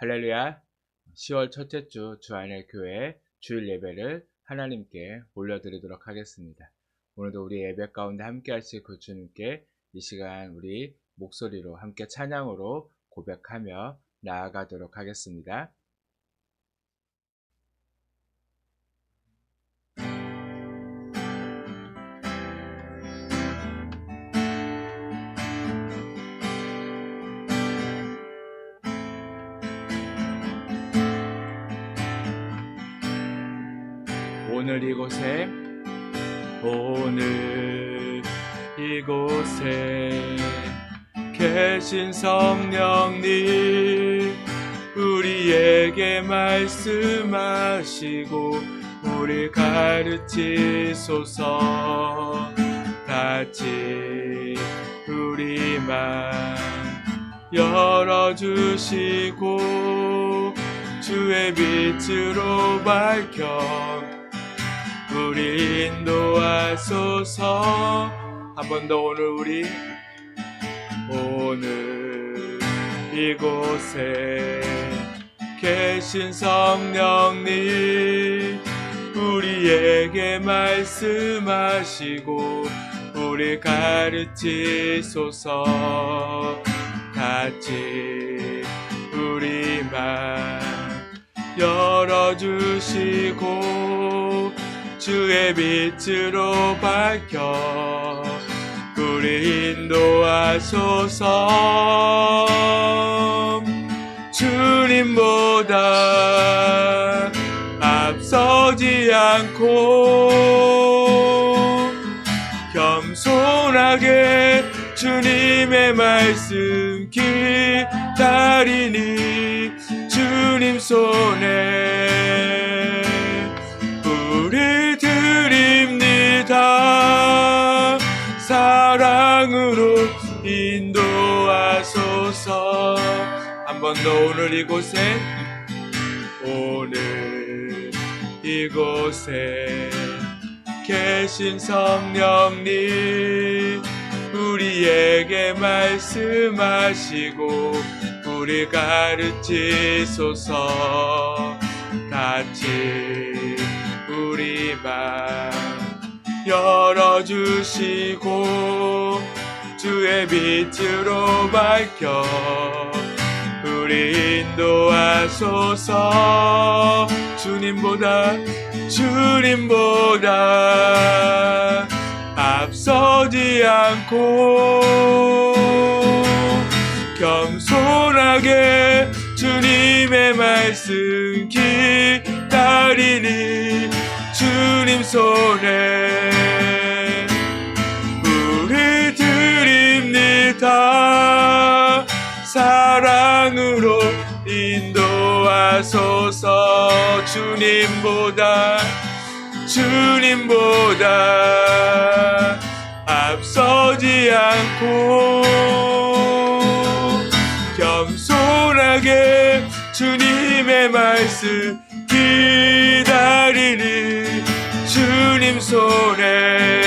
할렐루야. 10월 첫째 주 주안의 교회 주일 예배를 하나님께 올려드리도록 하겠습니다. 오늘도 우리 예배 가운데 함께 하실 그 주님께 이 시간 우리 목소리로 함께 찬양으로 고백하며 나아가도록 하겠습니다. 오늘 이곳에 계신 성령님 우리에게 말씀하시고 우리 가르치소서. 같이 우리 맘 열어주시고 주의 빛으로 밝혀 우리 인도하소서. 한 번 더 오늘 이곳에 계신 성령님 우리에게 말씀하시고 우리 가르치소서. 같이 우리 맘 열어주시고 주의 빛으로 밝혀 우리 인도하소서. 주님보다 앞서지 않고 겸손하게 주님의 말씀 기다리니 주님 손에 우리 드립니다. 사랑으로 인도하소서. 한 번 더 오늘 이곳에 계신 성령님 우리에게 말씀하시고 우리 가르치소서. 같이 우리 맘 열어주시고 주의 빛으로 밝혀 우리 인도하소서. 주님보다 앞서지 않고 겸손하게 주님의 말씀 기다리니 주님 손에 우리 드립니다. 사랑으로 인도하소서. 주님보다 앞서지 않고 겸손하게 주님의 말씀 기다리니 주님 손에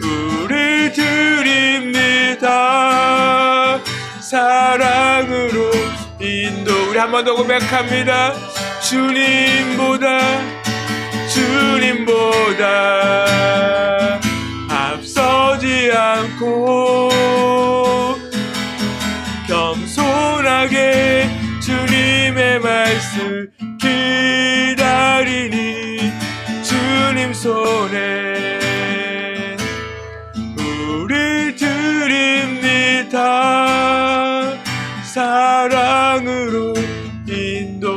우리 드립니다. 사랑으로 인도. 우리 한 번 더 고백합니다. 주님보다 앞서지 않고 겸손하게 주님의 말씀 기다리니 주님 손에 우리 드립니다. 사랑으로 인도하소서.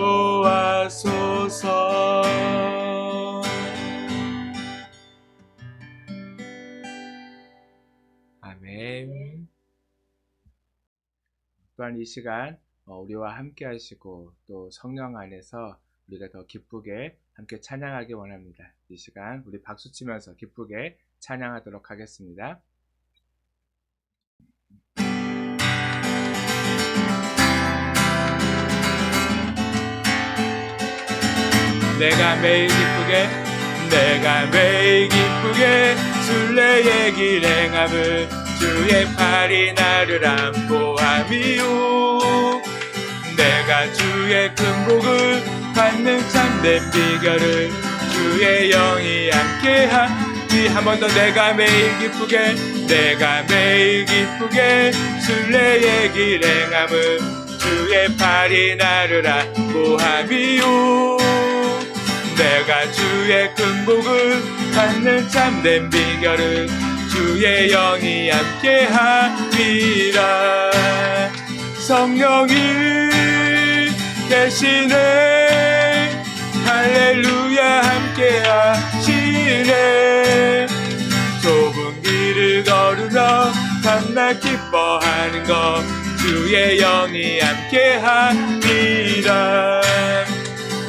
아멘. 또한 이 시간 우리와 함께 하시고 또 성령 안에서 우리가 더 기쁘게 함께 찬양하기 원합니다. 이 시간 우리 박수 치면서 기쁘게 찬양하도록 하겠습니다. 내가 매일 기쁘게 순례의 길 행함을 주의 팔이 나를 안보함이요. 내가 주의 큰 복을 받는 참된 비결을 주의 영이 함께하니 한 번 더 내가 매일 기쁘게 순례의 길 행함은 주의 팔이 나를 보함이요 내가 주의 큰 복을 받는 참된 비결은 주의 영이 함께하리라 성령이 계시네 할렐루야 함께하시네 좁은 길을 걸으며 밤낮 기뻐하는 것 주의 영이 함께하리라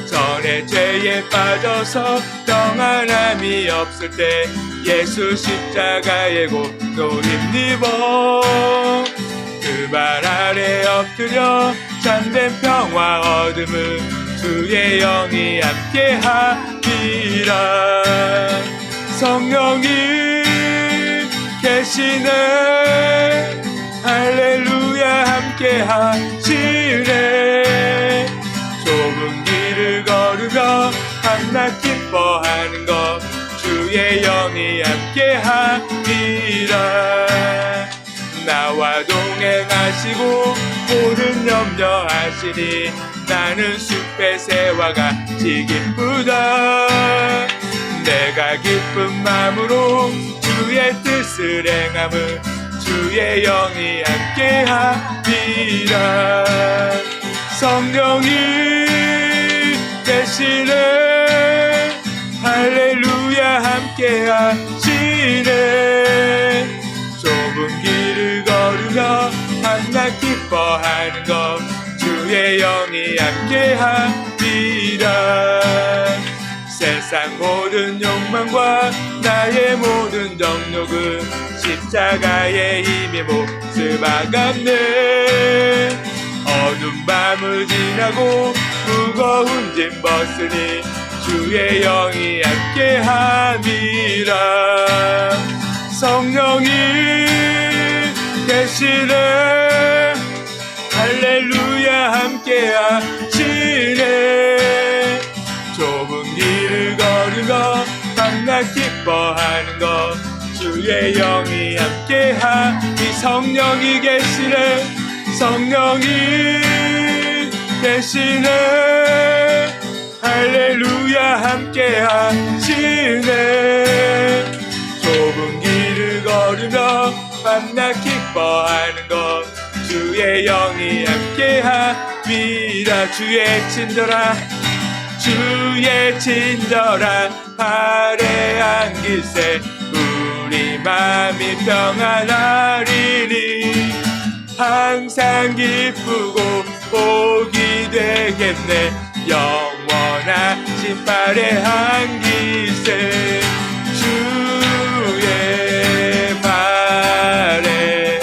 전에 죄에 빠져서 평안함이 없을 때 예수 십자가의 고도 힘입어 그 발 아래 엎드려 참된 평화 얻음을 주의 영이 함께하리라 성령이 계시네 할렐루야 함께하시네 좁은 길을 걸으며 밤낮 기뻐하는 것 주의 영이 함께하리라 나와 동행하시고 모든 염려하시니 나는 숲의 새와 같이 기쁘다 내가 기쁜 마음으로 주의 뜻을 행함은 주의 영이 함께하리라 성령이 계시네 할렐루야 함께하시네 좁은 길을 걸으며 밤낮 기뻐하는 것 주의 영이 함께하리라 세상 모든 욕망과 나의 모든 정욕은 십자가의 힘에 몫을 박았네 어두운 밤을 지나고 무거운 짐 벗으니 주의 영이 함께하니라 성령이 계시네 할렐루야 함께하시네 좁은 길을 걸으며 밤낮 기뻐하는 것 주의 영이 함께하니 성령이 계시네 성령이 계시네 할렐루야 함께하시네 좁은 길을 걸으며 밤낮 기뻐하는 것 주의 영이 함께하리라 주의 친절한 발에 안기세 우리 맘이 평안하리니 항상 기쁘고 복이 되겠네 영원하신 발에 안기세 주의 발에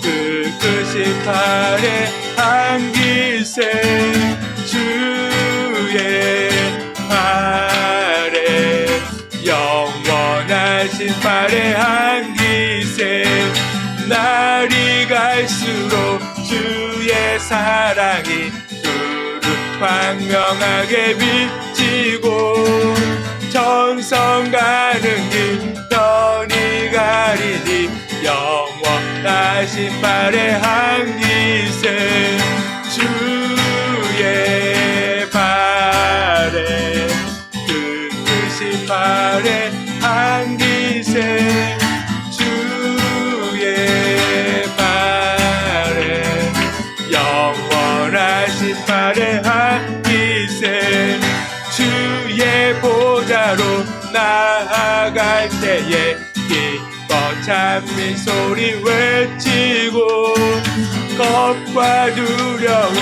그 끝이 발에 안기세 주의 발에 영원하신 발에 안기세 날이 갈수록 주의 사랑이 두루 광명하게 비치고 천성 가는 길 편히 가리니 영원하신 발에 안기세 주의 발에 그 끝이 발에 안기세 주의 발에 영원하신 발에 안기세 주의 보좌로 나아갈 때에 기뻐 찬미 소리 외치고 겁과 두려움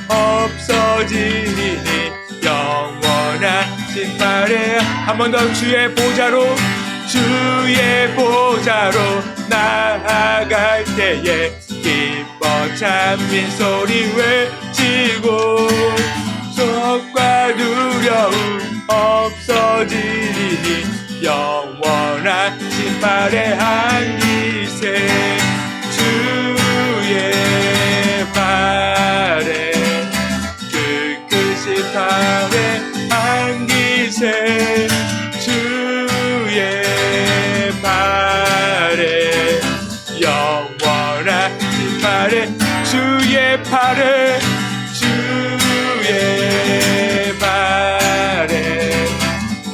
없어지리니 영원하신 발에 한 번 더 주의 보좌로 나아갈 때에 기뻐 찬미 소리 외치고 겁과 두려움 없어지리니 영원하신 발에 안기세 주의 발에 발에 주의 발에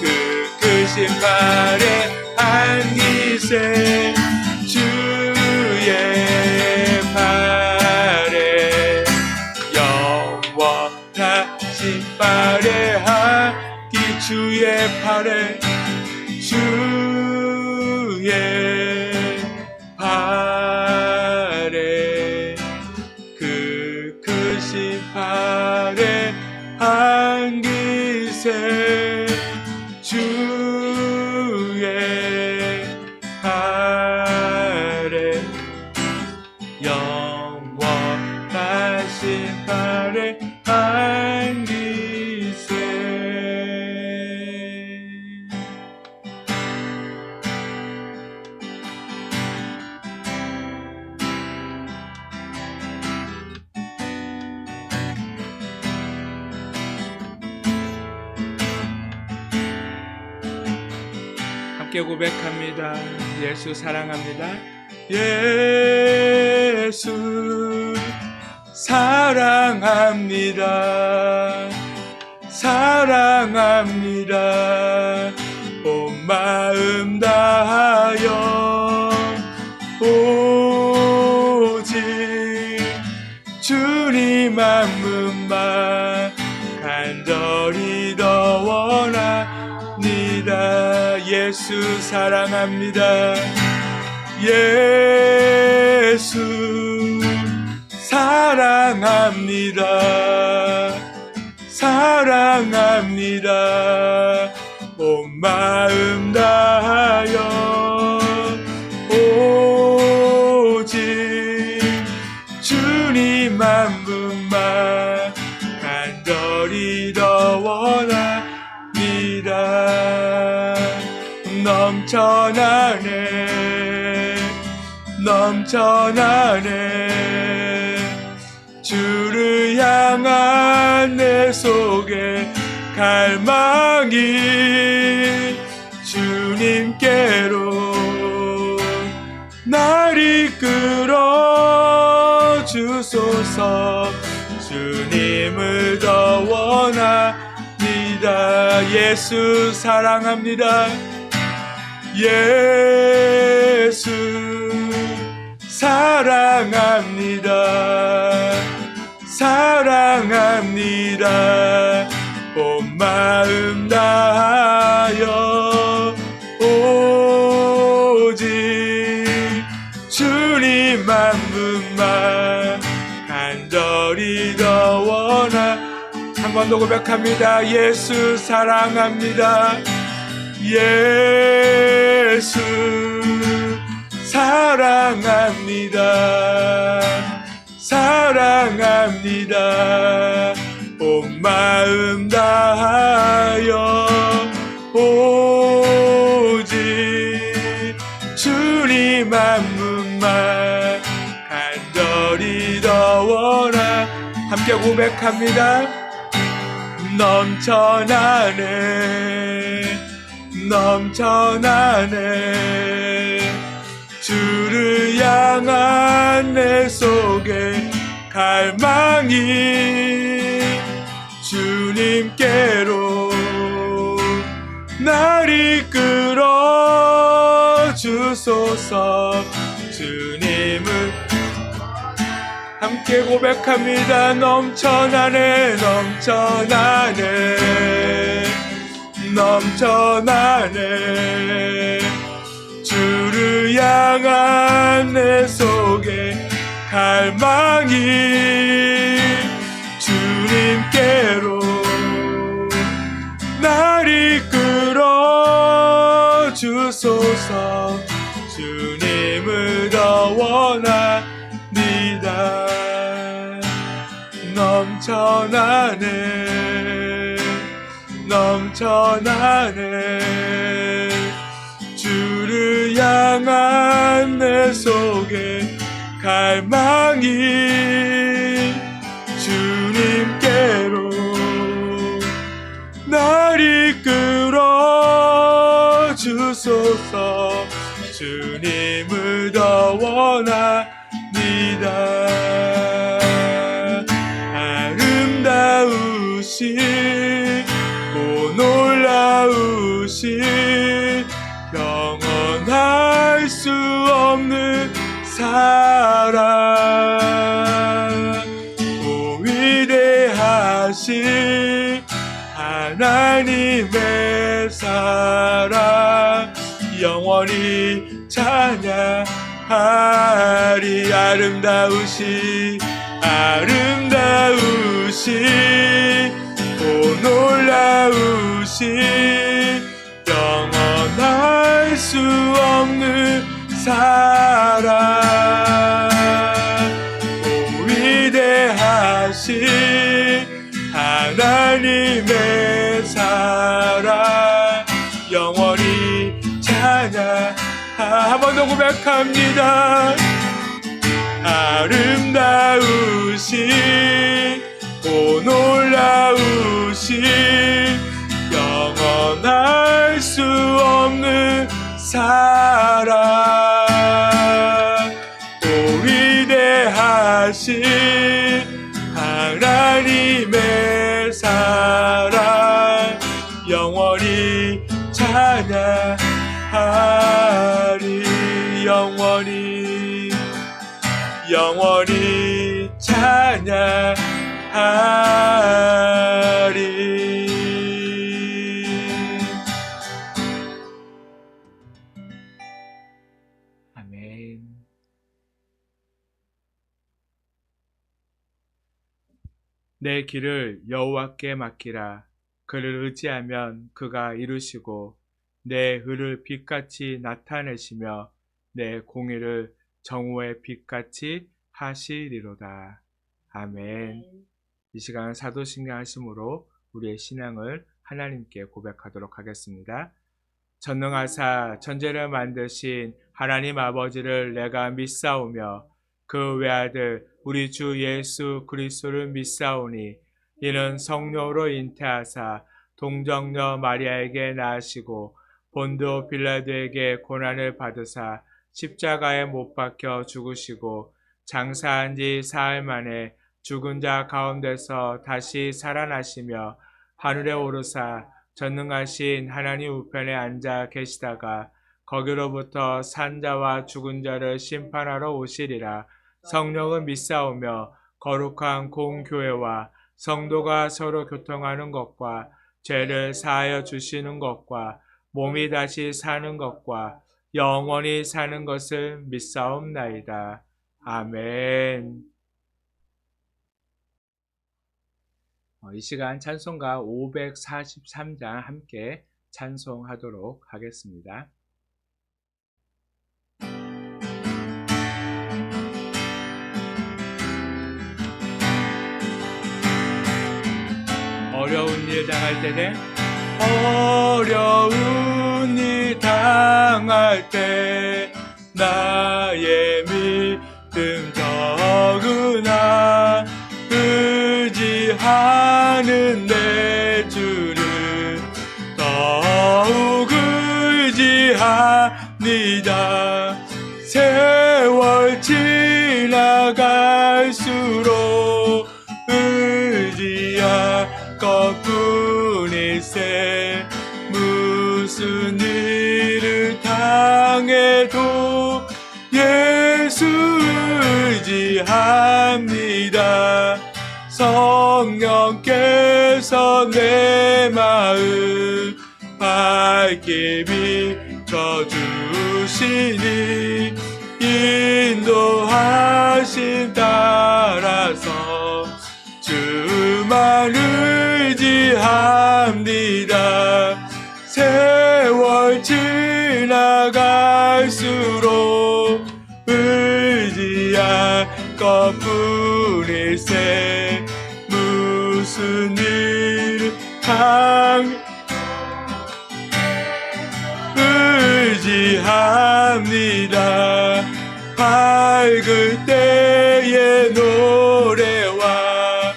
그 크신 발에 안기세 주의 발에 영원하신 발에 안기 주의 발에 주의 발에 그 크신 발에 안기세 주의 발에 영원하신 발에 안기세. 함께 고백합니다. 예수 사랑합니다. 예수 사랑합니다. 사랑합니다. 온 마음 다하여 오직 주님 한 분만 간절히 더 원합니다. 예수 사랑합니다. 예수 사랑합니다. 사랑합니다. 온 마음 다하여 오직 주님 한 분만 간절히 더 원합니다. 넘쳐나네 넘쳐나네 주를 향한 내 속에 갈망이 주님께로 날 이끌어 주소서. 주님을 더 원합니다. 예수 사랑합니다. 예수 사랑합니다. 사랑합니다. 온 마음 다하여 오직 주님 한 분만 간절히 더 원하. 한 번 더 고백합니다. 예수 사랑합니다. 예수 사랑합니다. 사랑합니다. 온 마음 다하여 오직 주님 한 분만 간절히 더 원하. 함께 고백합니다. 넘쳐나네 넘쳐나네 주를 향한 내 속에 갈망이 주님께로 날 이끌어 주소서. 주님을 함께 고백합니다. 넘쳐나네 넘쳐나네 넘쳐나네 주를 향한 내 속에 갈망이 주님께로 날 이끌어 주소서. 주님을 더 원합니다. 넘쳐나네 넘쳐나네 주를 향한 내 속에 갈망이 주님께로 날 이끌어 주소서. 주님을 더 원합니다. 아름다우신 영원할 수 없는 사랑, 오 위대하신 하나님의 사랑 영원히 찬양하리. 아름다우신 오 놀라우신 영원할 수 없는 사랑, 오 위대하신 하나님의 사랑 영원히 찬양. 한 번 더 고백합니다. 아름다우신 오 놀라우신 영원할 수 없는 사랑, 오 위대하신 하나님의 사랑 영원히 찬양하리. 영원히 찬양하리. 아멘. 내 길을 여호와께 맡기라. 그를 의지하면 그가 이루시고 내 의를 빛같이 나타내시며 내 공의를 정오의 빛같이 하시리로다. 아멘. 이 시간 사도신경 하심으로 우리의 신앙을 하나님께 고백하도록 하겠습니다. 전능하사 천지를 만드신 하나님 아버지를 내가 믿사오며 그 외아들 우리 주 예수 그리스도를 믿사오니 이는 성령으로 잉태하사 동정녀 마리아에게 낳으시고 본도 빌라도에게 고난을 받으사 십자가에 못 박혀 죽으시고 장사한 지 사흘 만에 죽은 자 가운데서 다시 살아나시며 하늘에 오르사 전능하신 하나님 우편에 앉아 계시다가 거기로부터 산 자와 죽은 자를 심판하러 오시리라. 성령은 믿사오며 거룩한 공교회와 성도가 서로 교통하는 것과 죄를 사하여 주시는 것과 몸이 다시 사는 것과 영원히 사는 것을 믿사옵나이다. 아멘. 이 시간 찬송가 543장 함께 찬송하도록 하겠습니다. 어려운 일 당할 때는 어려운 일 당할 때 나의 믿음 적으나 의지하는 내 주를 더욱 의지합니다. 세월 지나갈수록 의지할 것뿐일세. 무슨 일을 당해도 예수 의지합니다. 성령께서 내 마음 밝게 비춰주시니 인도하신 따라서 주만 의지합니다. 세월 지나갈수록 의지할 것뿐일세. 무슨 일 의지합니다. 밝을 때의 노래와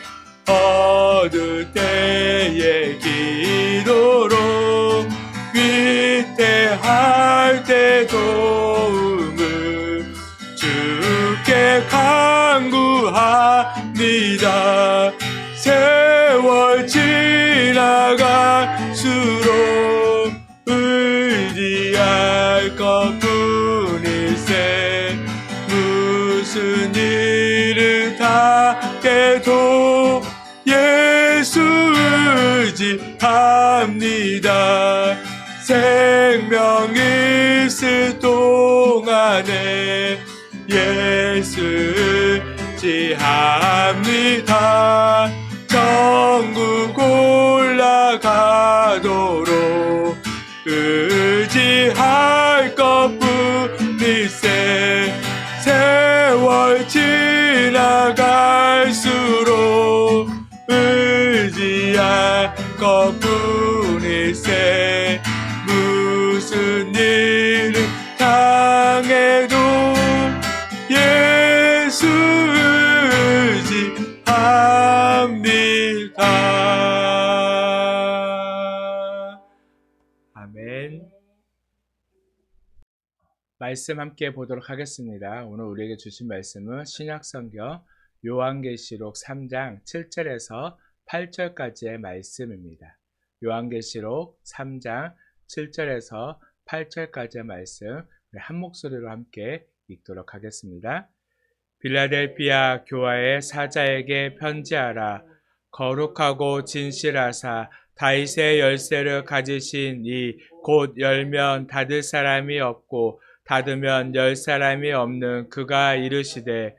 어두울 때의 기도로 위태할 때 도움을 주께 간구합니다. 세월 지나갈수록 할 것뿐일세. 무슨 일을 당해도 예수 의지합니다. 생명 있을 동안에 예수 의지합니다. 천국 올라가도록 의지할 것뿐일세. 세월 지나갈수록 의지할 것뿐일세. 무슨 일을 당해도 예수 의지합니다. 아멘. 말씀 함께 보도록 하겠습니다. 오늘 우리에게 주신 말씀은 신약성경 요한계시록 3장 7절에서 8절까지의 말씀입니다. 요한계시록 3장 7절에서 8절까지의 말씀 한 목소리로 함께 읽도록 하겠습니다. 빌라델피아 교회의 사자에게 편지하라. 거룩하고 진실하사 다윗의 열쇠를 가지신 이 곧 열면 닫을 사람이 없고 닫으면 열 사람이 없는 그가 이르시되,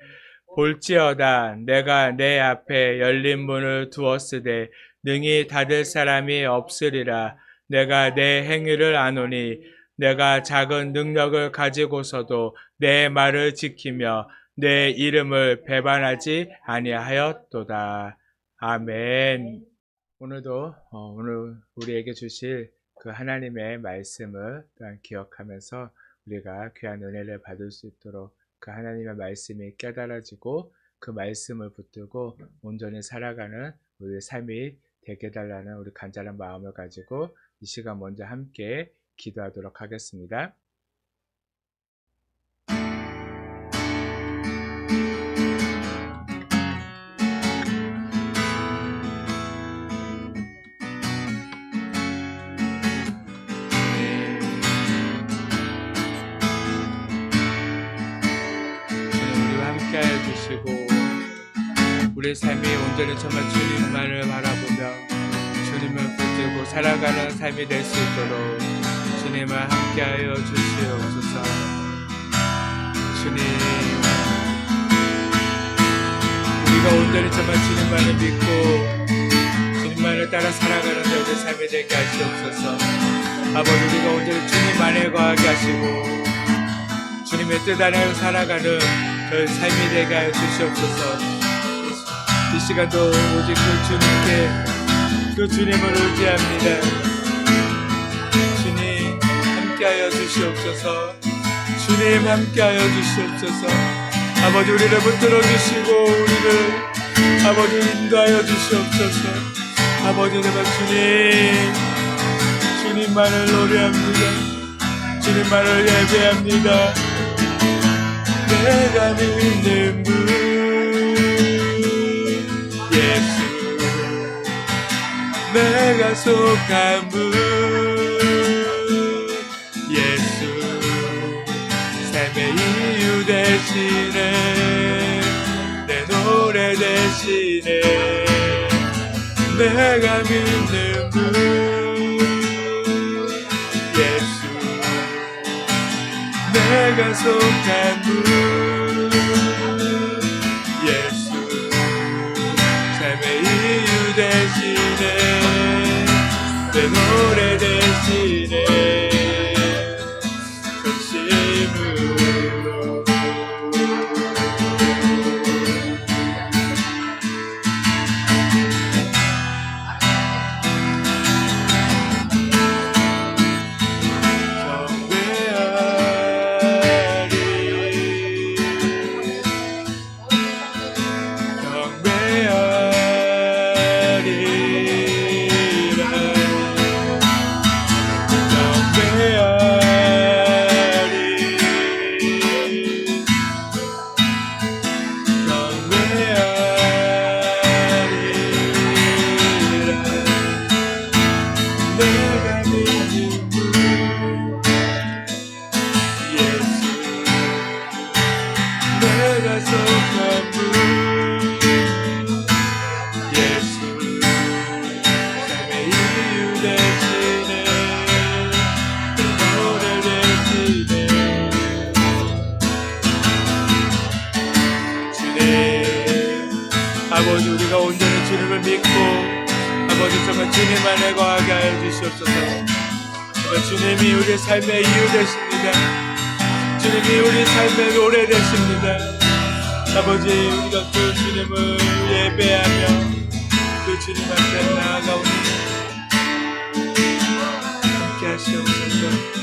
볼지어다 내가 내 앞에 열린 문을 두었으되 능히 닫을 사람이 없으리라. 내가 내 행위를 아노니 내가 작은 능력을 가지고서도 내 말을 지키며 내 이름을 배반하지 아니하였도다. 아멘. 오늘도 오늘 우리에게 주실 그 하나님의 말씀을 또한 기억하면서 우리가 귀한 은혜를 받을 수 있도록 그 하나님의 말씀이 깨달아지고 그 말씀을 붙들고 온전히 살아가는 우리의 삶이 되게 해달라는 우리 간절한 마음을 가지고 이 시간 먼저 함께 기도하도록 하겠습니다. 우리 삶이 온전히 정말 주님만을 바라보며 주님을 붙들고 살아가는 삶이 될 수 있도록 주님을 함께하여 주시옵소서. 주님, 우리가 온전히 정말 주님만을 믿고 주님만을 따라 살아가는 우리 삶이 되게 하시옵소서. 아버지, 우리가 온전히 주님만에 거하게 하시고 주님의 뜻 안에 살아가는 저희 삶이 되게 하여 주시옵소서. 이 시간도 오직 그 주님께, 그 주님을 의지합니다. 주님 함께하여 주시옵소서. 주님 함께하여 주시옵소서. 아버지, 우리를 붙들어 주시고 우리를 아버지 인도하여 주시옵소서. 아버지, 제발 주님만을 노래합니다. 주님만을 예배합니다. 내가 믿는 분 예수, 내가 속한 분 예수, 삶의 이유 대신에 내 노래 대신에 내가 믿는 분 예수, 내가 속한 분 예수, 삶의 이유 대신에 내 노래 대신에 전심으로 경배하리. 주시옵소서. 주님이 우리 삶의 이유 되십니다. 주님이 우리 삶의 노래 되십니다. 아버지, 우리가 그 주님을 예배하며 그 주님 앞에 나아가오니 함께 하시옵소서.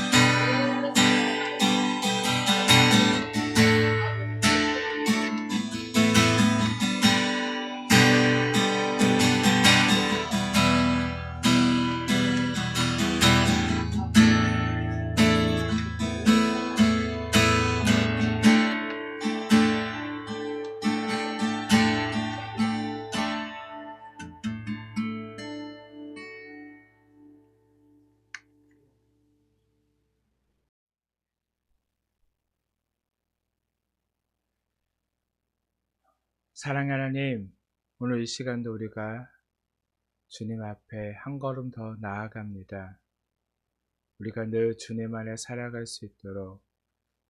사랑하는 하나님, 오늘 이 시간도 우리가 주님 앞에 한 걸음 더 나아갑니다. 우리가 늘 주님 안에 살아갈 수 있도록,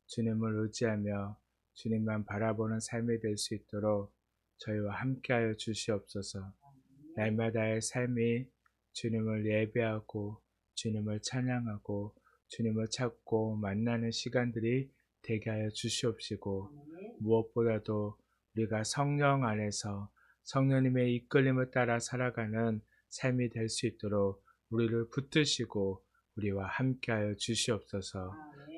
주님을 의지하며 주님만 바라보는 삶이 될 수 있도록 저희와 함께하여 주시옵소서. 날마다의 삶이 주님을 예배하고 주님을 찬양하고 주님을 찾고 만나는 시간들이 되게 하여 주시옵시고, 무엇보다도 우리가 성령 안에서 성령님의 이끌림을 따라 살아가는 삶이 될 수 있도록 우리를 붙드시고 우리와 함께하여 주시옵소서.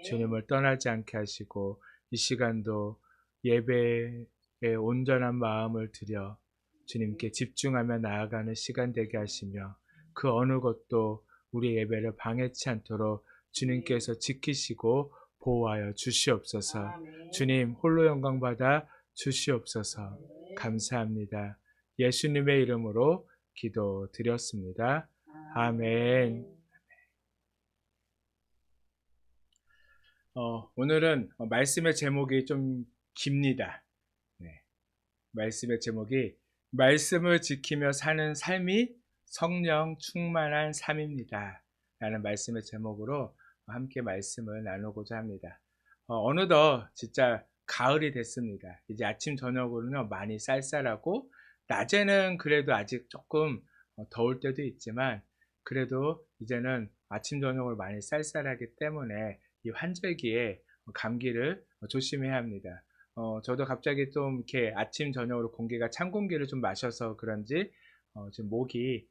주님을 떠나지 않게 하시고, 이 시간도 예배에 온전한 마음을 들여 주님께 집중하며 나아가는 시간 되게 하시며, 그 어느 것도 우리 예배를 방해치 않도록 주님께서 지키시고 보호하여 주시옵소서. 주님 홀로 영광 받아 주시옵소서. 감사합니다. 예수님의 이름으로 기도드렸습니다. 아멘. 오늘은 말씀의 제목이 좀 깁니다. 말씀의 제목이 말씀을 지키며 사는 삶이 성령 충만한 삶입니다 라는 말씀의 제목으로 함께 말씀을 나누고자 합니다. 어느덧 진짜 가을이 됐습니다. 이제 아침 저녁으로는 많이 쌀쌀하고, 낮에는 그래도 아직 조금 더울 때도 있지만 그래도 이제는 아침 저녁으로 많이 쌀쌀하기 때문에 이 환절기에 감기를 조심해야 합니다. 저도 갑자기 좀 이렇게 아침 저녁으로 공기가 찬 공기를 좀 마셔서 그런지 지금 목이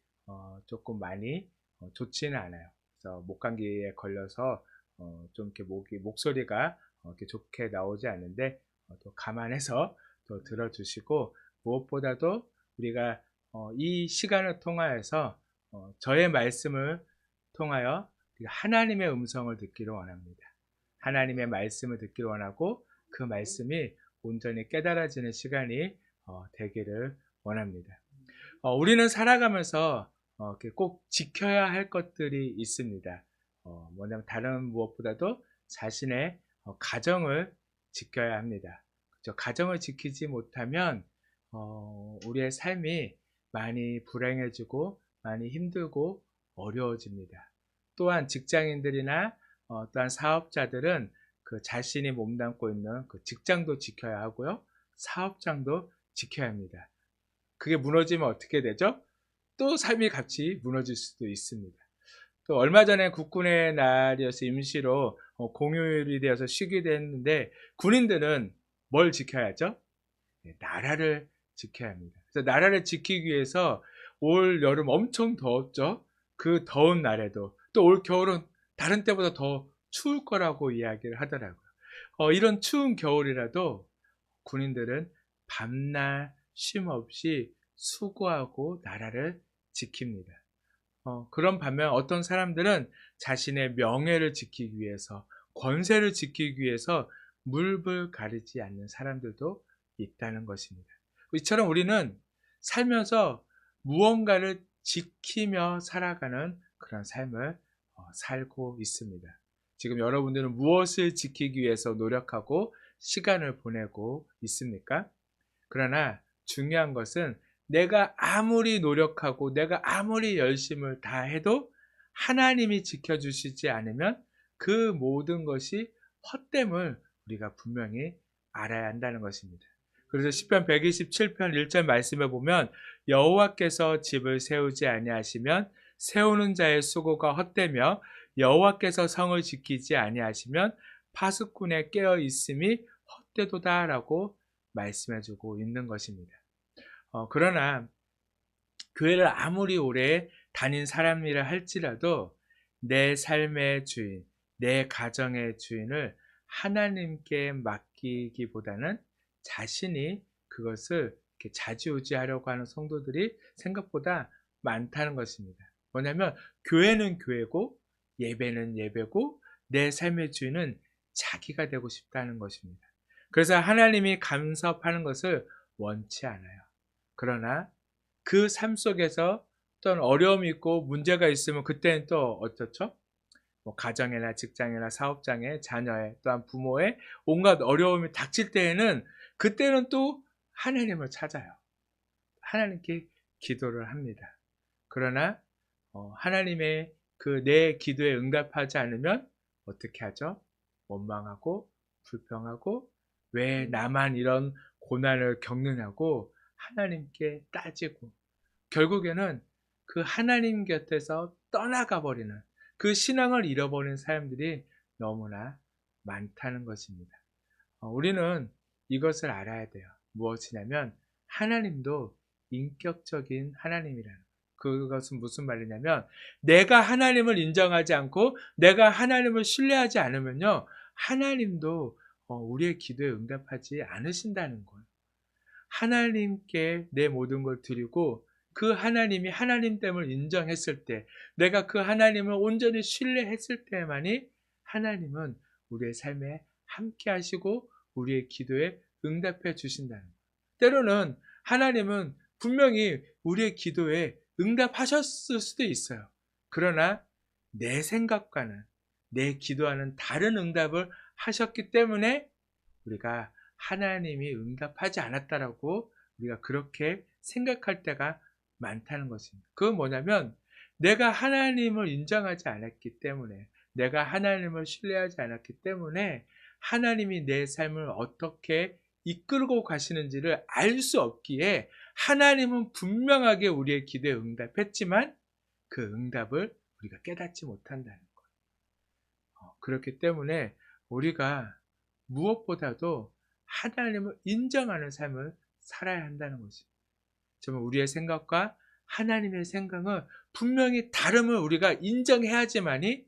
조금 많이 좋지는 않아요. 그래서 목감기에 걸려서 좀 이렇게 목소리가 이렇게 좋게 나오지 않는데 또 감안해서 또 들어주시고, 무엇보다도 우리가 이 시간을 통하여서 저의 말씀을 통하여 하나님의 음성을 듣기를 원합니다. 하나님의 말씀을 듣기를 원하고, 그 말씀이 온전히 깨달아지는 시간이 되기를 원합니다. 우리는 살아가면서 꼭 지켜야 할 것들이 있습니다. 뭐냐면 다른 무엇보다도 자신의 가정을 지켜야 합니다. 그렇죠? 가정을 지키지 못하면 우리의 삶이 많이 불행해지고 많이 힘들고 어려워집니다. 또한 직장인들이나 또한 사업자들은 그 자신이 몸담고 있는 그 직장도 지켜야 하고요, 사업장도 지켜야 합니다. 그게 무너지면 어떻게 되죠? 또 삶이 같이 무너질 수도 있습니다. 또 얼마 전에 국군의 날이어서 임시로 공휴일이 되어서 쉬기도 했는데, 군인들은 뭘 지켜야죠? 나라를 지켜야 합니다. 그래서 나라를 지키기 위해서 올 여름 엄청 더웠죠. 그 더운 날에도 또 올 겨울은 다른 때보다 더 추울 거라고 이야기를 하더라고요. 이런 추운 겨울이라도 군인들은 밤낮 쉼 없이 수고하고 나라를 지킵니다. 그런 반면 어떤 사람들은 자신의 명예를 지키기 위해서, 권세를 지키기 위해서 물불 가리지 않는 사람들도 있다는 것입니다. 이처럼 우리는 살면서 무언가를 지키며 살아가는 그런 삶을 살고 있습니다. 지금 여러분들은 무엇을 지키기 위해서 노력하고 시간을 보내고 있습니까? 그러나 중요한 것은 내가 아무리 노력하고 내가 아무리 열심을 다해도 하나님이 지켜주시지 않으면 그 모든 것이 헛됨을 우리가 분명히 알아야 한다는 것입니다. 그래서 시편 127편 1절 말씀에 보면, 여호와께서 집을 세우지 아니하시면 세우는 자의 수고가 헛되며 여호와께서 성을 지키지 아니하시면 파수꾼의 깨어 있음이 헛되도다라고 말씀해주고 있는 것입니다. 그러나 교회를 아무리 오래 다닌 사람이라 할지라도 내 삶의 주인, 내 가정의 주인을 하나님께 맡기기보다는 자신이 그것을 이렇게 좌지우지하려고 하는 성도들이 생각보다 많다는 것입니다. 뭐냐면 교회는 교회고 예배는 예배고 내 삶의 주인은 자기가 되고 싶다는 것입니다. 그래서 하나님이 간섭하는 것을 원치 않아요. 그러나 그 삶 속에서 어떤 어려움이 있고 문제가 있으면 그때는 또 어떻죠? 가정이나 직장이나 사업장에 자녀의 또한 부모의 온갖 어려움이 닥칠 때에는 그때는 또 하나님을 찾아요. 하나님께 기도를 합니다. 그러나 하나님의 그 내 기도에 응답하지 않으면 어떻게 하죠? 원망하고 불평하고 왜 나만 이런 고난을 겪느냐고 하나님께 따지고 결국에는 그 하나님 곁에서 떠나가 버리는 그 신앙을 잃어버린 사람들이 너무나 많다는 것입니다. 우리는 이것을 알아야 돼요. 무엇이냐면 하나님도 인격적인 하나님이라는 거예요. 그것은 무슨 말이냐면 내가 하나님을 인정하지 않고 내가 하나님을 신뢰하지 않으면요 하나님도 우리의 기도에 응답하지 않으신다는 거예요. 하나님께 내 모든 걸 드리고 그 하나님이 하나님됨을 인정했을 때 내가 그 하나님을 온전히 신뢰했을 때만이 하나님은 우리의 삶에 함께 하시고 우리의 기도에 응답해 주신다는 거예요. 때로는 하나님은 분명히 우리의 기도에 응답하셨을 수도 있어요. 그러나 내 생각과는 내 기도와는 다른 응답을 하셨기 때문에 우리가 하나님이 응답하지 않았다라고 우리가 그렇게 생각할 때가 많다는 것입니다. 그건 뭐냐면 내가 하나님을 인정하지 않았기 때문에 내가 하나님을 신뢰하지 않았기 때문에 하나님이 내 삶을 어떻게 이끌고 가시는지를 알 수 없기에 하나님은 분명하게 우리의 기도에 응답했지만 그 응답을 우리가 깨닫지 못한다는 거예요. 그렇기 때문에 우리가 무엇보다도 하나님을 인정하는 삶을 살아야 한다는 것입니다. 정말 우리의 생각과 하나님의 생각은 분명히 다름을 우리가 인정해야지만이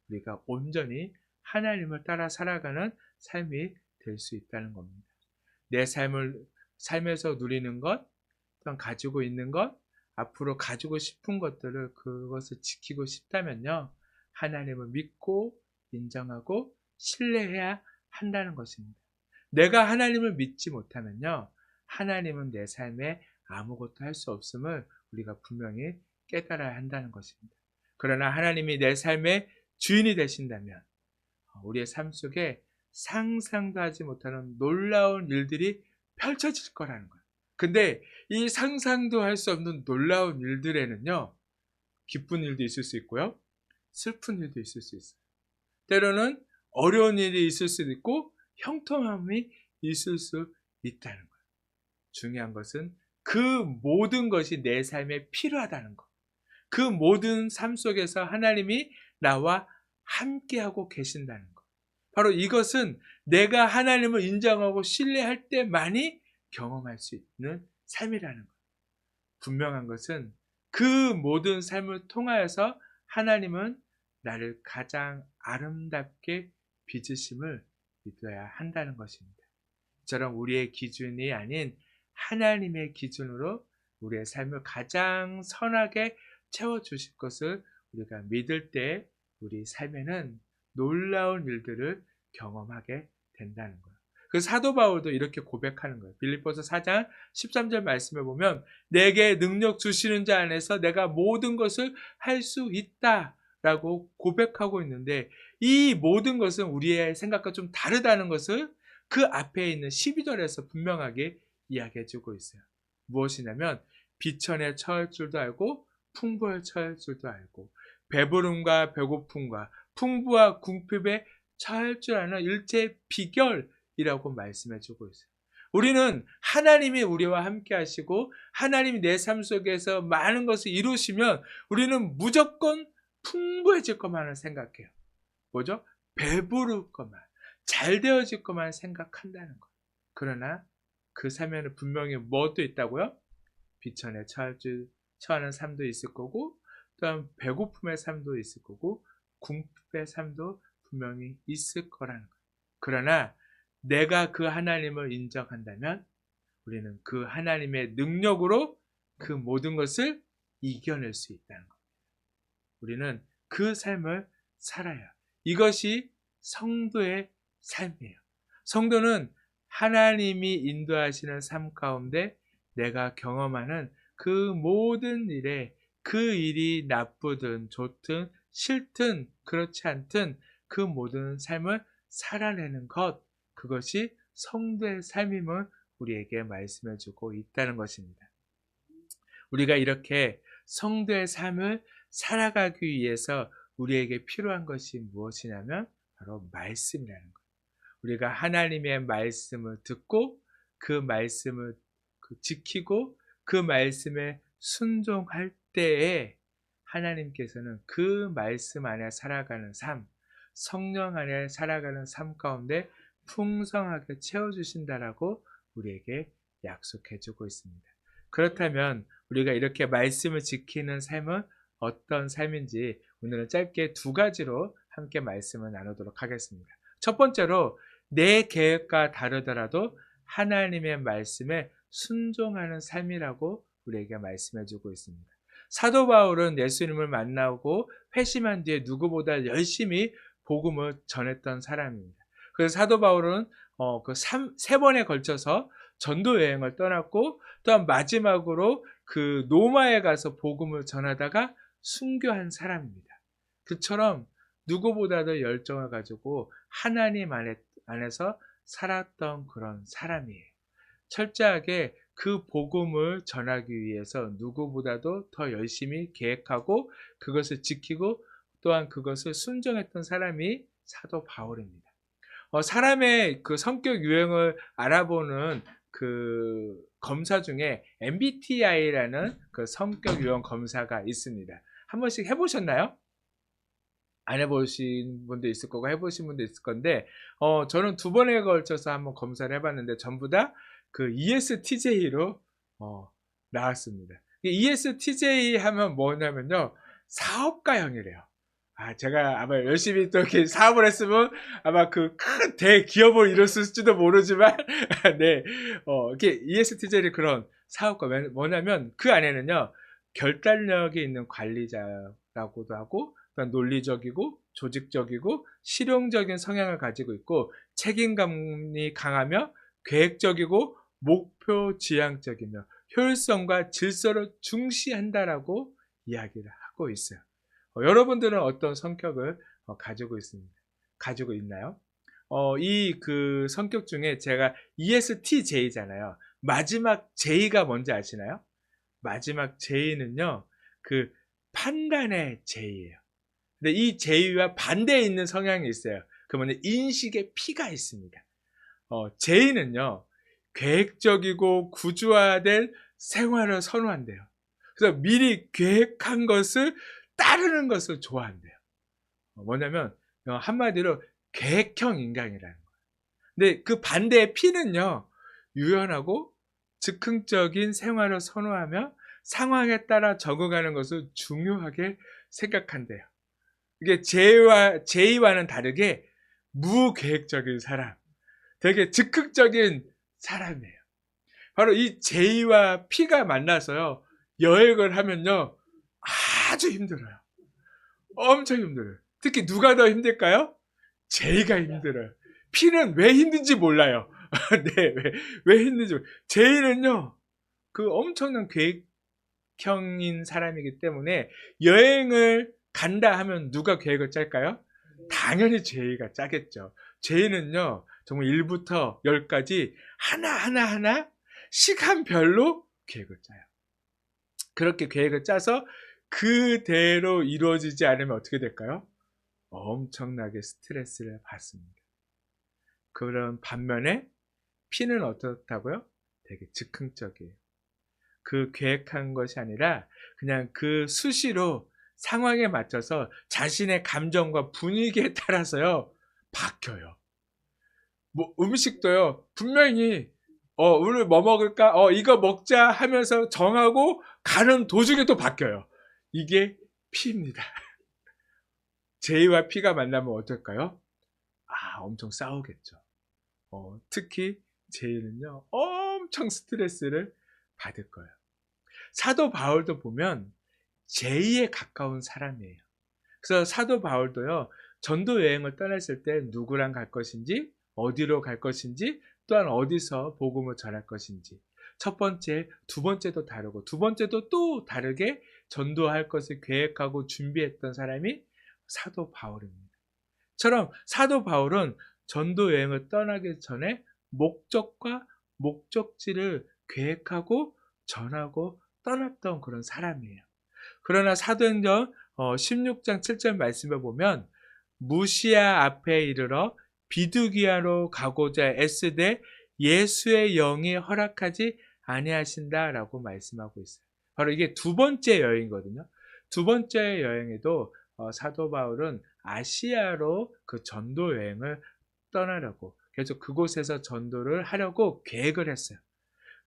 우리가 온전히 하나님을 따라 살아가는 삶이 될 수 있다는 겁니다. 내 삶에서 누리는 것, 또한 가지고 있는 것, 앞으로 가지고 싶은 것들을 그것을 지키고 싶다면요. 하나님을 믿고 인정하고 신뢰해야 한다는 것입니다. 내가 하나님을 믿지 못하면요. 하나님은 내 삶에 아무것도 할 수 없음을 우리가 분명히 깨달아야 한다는 것입니다. 그러나 하나님이 내 삶의 주인이 되신다면 우리의 삶 속에 상상도 하지 못하는 놀라운 일들이 펼쳐질 거라는 거예요. 근데 이 상상도 할 수 없는 놀라운 일들에는요. 기쁜 일도 있을 수 있고요. 슬픈 일도 있을 수 있어요. 때로는 어려운 일이 있을 수도 있고 형통함이 있을 수 있다는 거예요. 중요한 것은 그 모든 것이 내 삶에 필요하다는 것. 그 모든 삶 속에서 하나님이 나와 함께하고 계신다는 것. 바로 이것은 내가 하나님을 인정하고 신뢰할 때만이 경험할 수 있는 삶이라는 것. 분명한 것은 그 모든 삶을 통하여서 하나님은 나를 가장 아름답게 빚으심을 믿어야 한다는 것입니다. 이처럼 우리의 기준이 아닌 하나님의 기준으로 우리의 삶을 가장 선하게 채워주실 것을 우리가 믿을 때 우리 삶에는 놀라운 일들을 경험하게 된다는 거예요. 그 사도 바울도 이렇게 고백하는 거예요. 빌립보서 4장 13절 말씀에 보면 내게 능력 주시는 자 안에서 내가 모든 것을 할 수 있다라고 고백하고 있는데 이 모든 것은 우리의 생각과 좀 다르다는 것을 그 앞에 있는 12절에서 분명하게 이야기해주고 있어요. 무엇이냐면 비천에 처할 줄도 알고 풍부에 처할 줄도 알고 배부름과 배고픔과 풍부와 궁핍에 처할 줄 아는 일체의 비결이라고 말씀해주고 있어요. 우리는 하나님이 우리와 함께 하시고 하나님이 내 삶 속에서 많은 것을 이루시면 우리는 무조건 풍부해질 것만을 생각해요. 뭐죠? 배부를 것만, 잘 되어질 것만 생각한다는 거예요. 그러나 그 사면은 분명히 뭐도 있다고요? 비천에 처하는 삶도 있을 거고, 또한 배고픔의 삶도 있을 거고, 궁핍의 삶도 분명히 있을 거라는 거예요. 그러나 내가 그 하나님을 인정한다면 우리는 그 하나님의 능력으로 그 모든 것을 이겨낼 수 있다는 겁니다. 우리는 그 삶을 살아야. 이것이 성도의 삶이에요. 성도는 하나님이 인도하시는 삶 가운데 내가 경험하는 그 모든 일에 그 일이 나쁘든 좋든 싫든 그렇지 않든 그 모든 삶을 살아내는 것, 그것이 성도의 삶임을 우리에게 말씀해 주고 있다는 것입니다. 우리가 이렇게 성도의 삶을 살아가기 위해서 우리에게 필요한 것이 무엇이냐면 바로 말씀이라는 거예요. 우리가 하나님의 말씀을 듣고 그 말씀을 지키고 그 말씀에 순종할 때에 하나님께서는 그 말씀 안에 살아가는 삶, 성령 안에 살아가는 삶 가운데 풍성하게 채워주신다라고 우리에게 약속해주고 있습니다. 그렇다면 우리가 이렇게 말씀을 지키는 삶은 어떤 삶인지 오늘은 짧게 두 가지로 함께 말씀을 나누도록 하겠습니다. 첫 번째로 내 계획과 다르더라도 하나님의 말씀에 순종하는 삶이라고 우리에게 말씀해주고 있습니다. 사도 바울은 예수님을 만나고 회심한 뒤에 누구보다 열심히 복음을 전했던 사람입니다. 그래서 사도 바울은 세 번에 걸쳐서 전도 여행을 떠났고 또한 마지막으로 그 노마에 가서 복음을 전하다가 순교한 사람입니다. 그처럼 누구보다도 열정을 가지고 하나님 안에서 살았던 그런 사람이에요. 철저하게 그 복음을 전하기 위해서 누구보다도 더 열심히 계획하고 그것을 지키고 또한 그것을 순종했던 사람이 사도 바울입니다. 사람의 그 성격 유형을 알아보는 그 검사 중에 MBTI라는 그 성격 유형 검사가 있습니다. 한 번씩 해보셨나요? 안 해보신 분도 있을 거고 해보신 분도 있을 건데 저는 두 번에 걸쳐서 한번 검사를 해봤는데 전부 다 그 ESTJ로 나왔습니다. ESTJ 하면 뭐냐면요, 사업가형이래요. 제가 아마 열심히 또 이렇게 사업을 했으면 아마 그 큰 대기업을 이뤘을지도 모르지만, 네, 이렇게 ESTJ는 그런 사업가, 뭐냐면 그 안에는요, 결단력이 있는 관리자라고도 하고, 논리적이고, 조직적이고, 실용적인 성향을 가지고 있고, 책임감이 강하며, 계획적이고, 목표 지향적이며, 효율성과 질서를 중시한다라고 이야기를 하고 있어요. 여러분들은 어떤 성격을 가지고 있나요? 이 그 성격 중에 제가 ESTJ잖아요. 마지막 J가 뭔지 아시나요? 마지막 J는요, 그 판단의 J예요. 근데 이 J와 반대에 있는 성향이 있어요. 그러면 인식의 P가 있습니다. J는요, 계획적이고 구조화된 생활을 선호한대요. 그래서 미리 계획한 것을 따르는 것을 좋아한대요. 뭐냐면 한마디로 계획형 인간이라는 거예요. 근데 그 반대의 P는요, 유연하고 즉흥적인 생활을 선호하며 상황에 따라 적응하는 것을 중요하게 생각한대요. 이게 J와는 다르게 무계획적인 사람, 되게 즉흥적인 사람이에요. 바로 이 J와 P가 만나서요, 여행을 하면요, 아주 힘들어요. 엄청 힘들어요. 특히 누가 더 힘들까요? J가 힘들어요. P는 왜 힘든지 몰라요. 네, 왜 힘든지 몰라요. J는요, 그 엄청난 계획형인 사람이기 때문에 여행을 간다 하면 누가 계획을 짤까요? 당연히 J가 짜겠죠. J는요, 정말 1부터 10까지 하나 시간별로 계획을 짜요. 그렇게 계획을 짜서 그대로 이루어지지 않으면 어떻게 될까요? 엄청나게 스트레스를 받습니다. 그런 반면에 P는 어떻다고요? 되게 즉흥적이에요. 그 계획한 것이 아니라 그냥 그 수시로 상황에 맞춰서 자신의 감정과 분위기에 따라서요, 바뀌어요. 뭐 음식도요, 분명히 오늘 뭐 먹을까? 이거 먹자 하면서 정하고 가는 도중에 또 바뀌어요. 이게 P입니다. J와 P가 만나면 어떨까요? 엄청 싸우겠죠. 특히 J는요, 엄청 스트레스를 받을 거예요. 사도 바울도 보면 J에 가까운 사람이에요. 그래서 사도 바울도요, 전도 여행을 떠났을 때 누구랑 갈 것인지, 어디로 갈 것인지, 또한 어디서 복음을 전할 것인지, 첫 번째, 두 번째도 다르고, 두 번째도 또 다르게 전도할 것을 계획하고 준비했던 사람이 사도 바울입니다. 처럼 사도 바울은 전도 여행을 떠나기 전에 목적과 목적지를 계획하고 전하고 떠났던 그런 사람이에요. 그러나 사도행전 16장 7절 말씀에 보면 무시아 앞에 이르러 비두기아로 가고자 애쓰되 예수의 영이 허락하지 아니하신다라고 말씀하고 있어요. 바로 이게 두 번째 여행이거든요. 두 번째 여행에도 사도 바울은 아시아로 그 전도 여행을 떠나려고, 계속 그곳에서 전도를 하려고 계획을 했어요.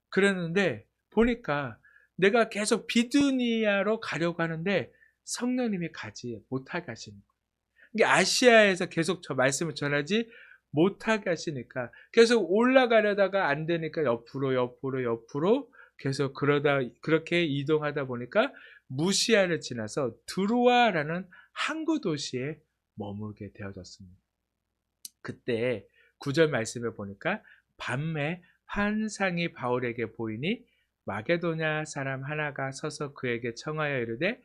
그랬는데 보니까 내가 계속 비두니아로 가려고 하는데 성령님이 가지 못하게 하시는 거예요. 이게 아시아에서 계속 저 말씀을 전하지 못하게 하시니까 계속 올라가려다가 안 되니까 옆으로 계속 그렇게 이동하다 보니까 무시아를 지나서 드로아라는 항구 도시에 머물게 되어졌습니다. 그때 9절 말씀을 보니까 밤에 환상이 바울에게 보이니 마게도냐 사람 하나가 서서 그에게 청하여 이르되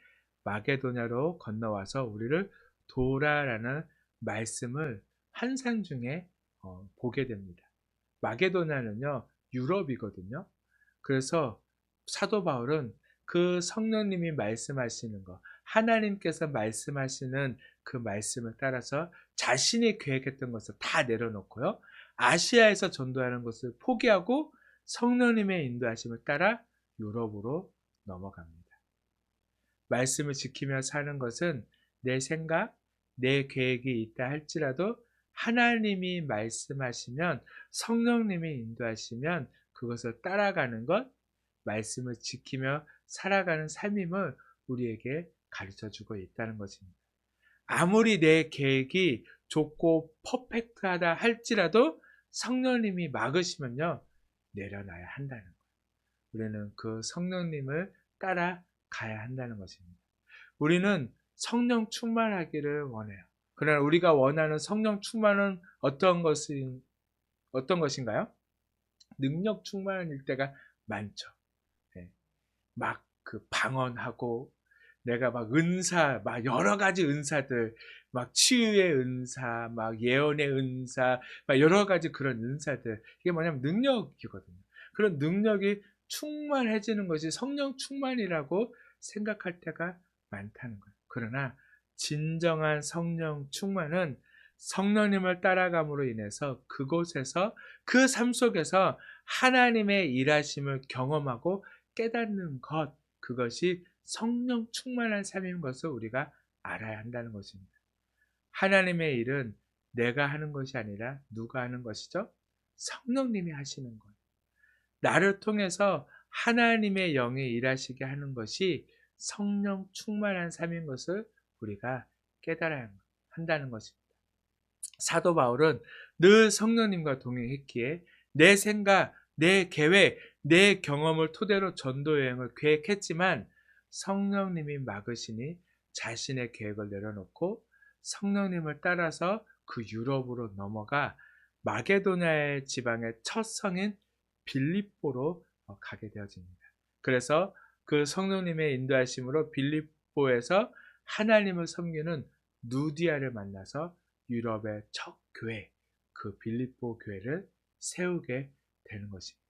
마게도냐로 건너와서 우리를 도우라라는 말씀을 환상 중에 보게 됩니다. 마게도냐는요, 유럽이거든요. 그래서 사도 바울은 그 성령님이 말씀하시는 거, 하나님께서 말씀하시는 그 말씀을 따라서 자신이 계획했던 것을 다 내려놓고요, 아시아에서 전도하는 것을 포기하고 성령님의 인도하심을 따라 유럽으로 넘어갑니다. 말씀을 지키며 사는 것은 내 생각, 내 계획이 있다 할지라도 하나님이 말씀하시면, 성령님이 인도하시면 그것을 따라가는 것, 말씀을 지키며 살아가는 삶임을 우리에게 가르쳐 주고 있다는 것입니다. 아무리 내 계획이 좋고 퍼펙트하다 할지라도 성령님이 막으시면요, 내려놔야 한다는 거예요. 우리는 그 성령님을 따라가야 한다는 것입니다. 우리는 성령 충만하기를 원해요. 그러나 우리가 원하는 성령 충만은 어떤 것인가요? 능력 충만일 때가 많죠. 네. 막 그 방언하고, 내가 막 은사, 막 여러 가지 은사들, 막 치유의 은사, 막 예언의 은사, 막 여러 가지 그런 은사들. 이게 뭐냐면 능력이거든요. 그런 능력이 충만해지는 것이 성령 충만이라고 생각할 때가 많다는 거예요. 그러나 진정한 성령 충만은 성령님을 따라감으로 인해서 그곳에서, 그 삶 속에서 하나님의 일하심을 경험하고 깨닫는 것, 그것이 성령 충만한 삶인 것을 우리가 알아야 한다는 것입니다. 하나님의 일은 내가 하는 것이 아니라 누가 하는 것이죠? 성령님이 하시는 거예요. 나를 통해서 하나님의 영이 일하시게 하는 것이 성령 충만한 삶인 것을 우리가 깨달아야 한다는 것입니다. 사도 바울은 늘 성령님과 동행했기에 내 생각, 내 계획, 내 경험을 토대로 전도 여행을 계획했지만 성령님이 막으시니 자신의 계획을 내려놓고 성령님을 따라서 그 유럽으로 넘어가 마게도냐의 지방의 첫 성인 빌립보로 가게 되어집니다. 그래서 그 성령님의 인도하심으로 빌립보에서 하나님을 섬기는 누디아를 만나서 유럽의 첫 교회, 그 빌립보 교회를 세우게 되는 것입니다.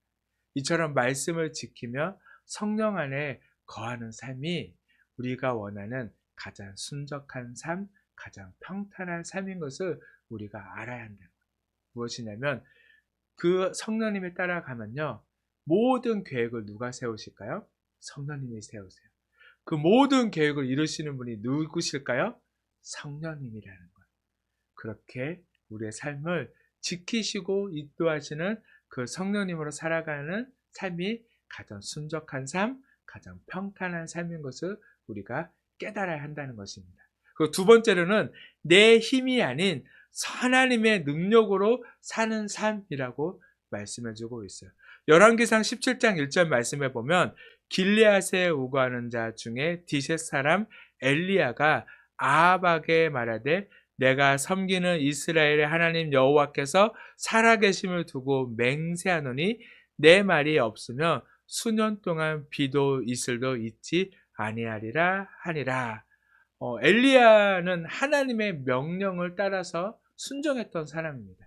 이처럼 말씀을 지키며 성령 안에 거하는 삶이 우리가 원하는 가장 순적한 삶, 가장 평탄한 삶인 것을 우리가 알아야 한다. 무엇이냐면 그 성령님이 따라가면요, 모든 계획을 누가 세우실까요? 성령님이 세우세요. 그 모든 계획을 이루시는 분이 누구실까요? 성령님이라는 거예요. 그렇게 우리의 삶을 지키시고 인도하시는 그 성령님으로 살아가는 삶이 가장 순적한 삶, 가장 평탄한 삶인 것을 우리가 깨달아야 한다는 것입니다. 그리고 두 번째로는 내 힘이 아닌 하나님의 능력으로 사는 삶이라고 말씀해주고 있어요. 열왕기상 17장 1절 말씀해 보면 길르앗에 우거하는 자 중에 디셋 사람 엘리야가 아합에게 말하되 내가 섬기는 이스라엘의 하나님 여호와께서 살아계심을 두고 맹세하노니 내 말이 없으면 수년 동안 비도 이슬도 있지 아니하리라 하니라. 엘리야는 하나님의 명령을 따라서 순종했던 사람입니다.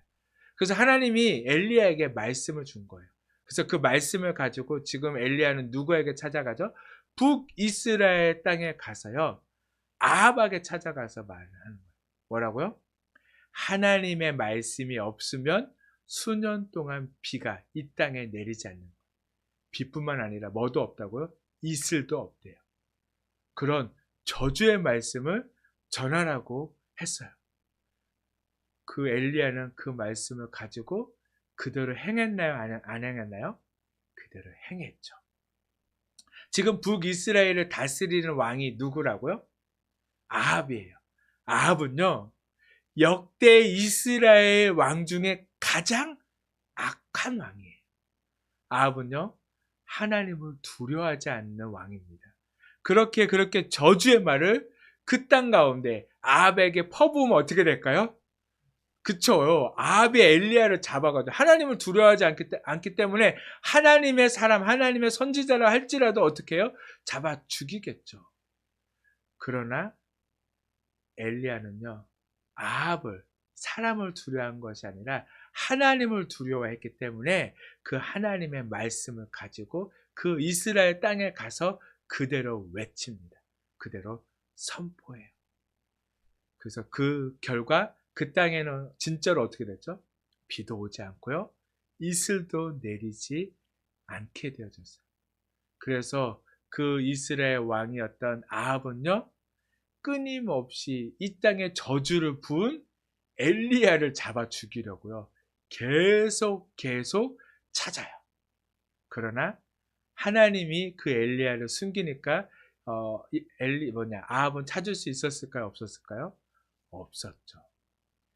그래서 하나님이 엘리야에게 말씀을 준 거예요. 그래서 그 말씀을 가지고 지금 엘리야는 누구에게 찾아가죠? 북이스라엘 땅에 가서요, 아합에게 찾아가서 말을 하는 거예요. 뭐라고요? 하나님의 말씀이 없으면 수년 동안 비가 이 땅에 내리지 않는 거예요. 비뿐만 아니라 뭐도 없다고요? 이슬도 없대요. 그런 저주의 말씀을 전하라고 했어요. 그 엘리야는 그 말씀을 가지고 그대로 행했나요? 안 행했나요? 그대로 행했죠. 지금 북이스라엘을 다스리는 왕이 누구라고요? 아합이에요. 아합은요, 역대 이스라엘 왕 중에 가장 악한 왕이에요. 아합은요, 하나님을 두려워하지 않는 왕입니다. 그렇게 저주의 말을 그 땅 가운데 아합에게 퍼부으면 어떻게 될까요? 그쵸. 아합이 엘리야를 잡아가지고 하나님을 두려워하지 않기 때문에 하나님의 사람, 하나님의 선지자라 할지라도 어떻게 해요? 잡아 죽이겠죠. 그러나 엘리야는요, 아합을, 사람을 두려워한 것이 아니라 하나님을 두려워했기 때문에 그 하나님의 말씀을 가지고 그 이스라엘 땅에 가서 그대로 외칩니다. 그대로 선포해요. 그래서 그 결과 그 땅에는 진짜로 어떻게 됐죠? 비도 오지 않고요, 이슬도 내리지 않게 되어졌어요. 그래서 그 이스라엘 왕이었던 아합은요, 끊임없이 이 땅에 저주를 부은 엘리야를 잡아 죽이려고요, 계속 찾아요. 그러나 하나님이 그 엘리야를 숨기니까 아합은 찾을 수 있었을까요? 없었을까요? 없었죠.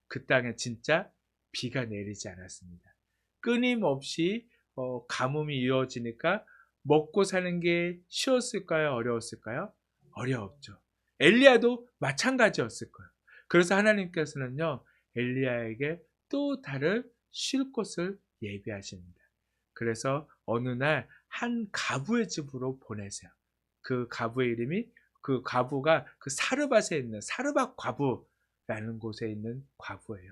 그 땅에 진짜 비가 내리지 않았습니다. 끊임없이 가뭄이 이어지니까 먹고 사는 게 쉬웠을까요? 어려웠을까요? 어려웠죠. 엘리야도 마찬가지였을 거예요. 그래서 하나님께서는요, 엘리야에게 또 다른 쉴 곳을 예비하십니다. 그래서 어느 날 한 과부의 집으로 보내세요. 그 과부의 이름이, 그 과부가 그 사르밧에 있는 사르밧 과부라는 곳에 있는 과부예요.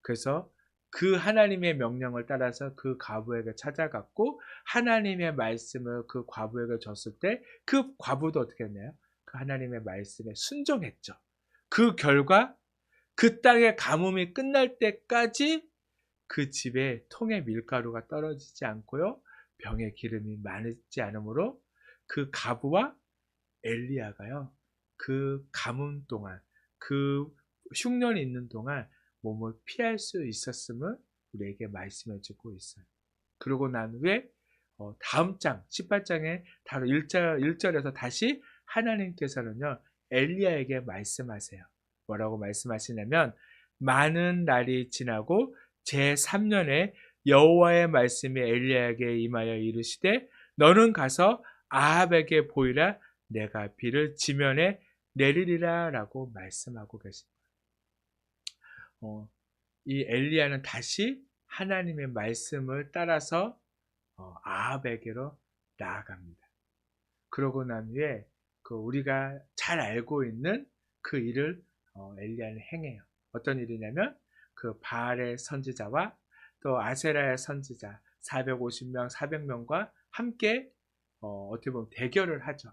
그래서 그 하나님의 명령을 따라서 그 과부에게 찾아갔고 하나님의 말씀을 그 과부에게 줬을 때 그 과부도 어떻게 했나요? 그 하나님의 말씀에 순종했죠. 그 결과 그 땅의 가뭄이 끝날 때까지 그 집에 통에 밀가루가 떨어지지 않고요, 병에 기름이 많지 않으므로 그 과부와 엘리야가요, 그 가뭄 동안, 그 흉년이 있는 동안 몸을 피할 수 있었음을 우리에게 말씀해 주고 있어요. 그러고 난 후에 다음 장 18장에 바로 1절에서 다시 하나님께서는요, 엘리야에게 말씀하세요. 뭐라고 말씀하시냐면, 많은 날이 지나고 제3년에 여호와의 말씀이 엘리야에게 임하여 이르시되 너는 가서 아합에게 보이라, 내가 비를 지면에 내리리라 라고 말씀하고 계십니다. 이 엘리야는 다시 하나님의 말씀을 따라서 아합에게로 나아갑니다. 그러고 난 후에 그 우리가 잘 알고 있는 그 일을 엘리야는 행해요. 어떤 일이냐면 그 바알의 선지자와 또 아세라의 선지자 450명, 400명과 함께 어떻게 보면 대결을 하죠.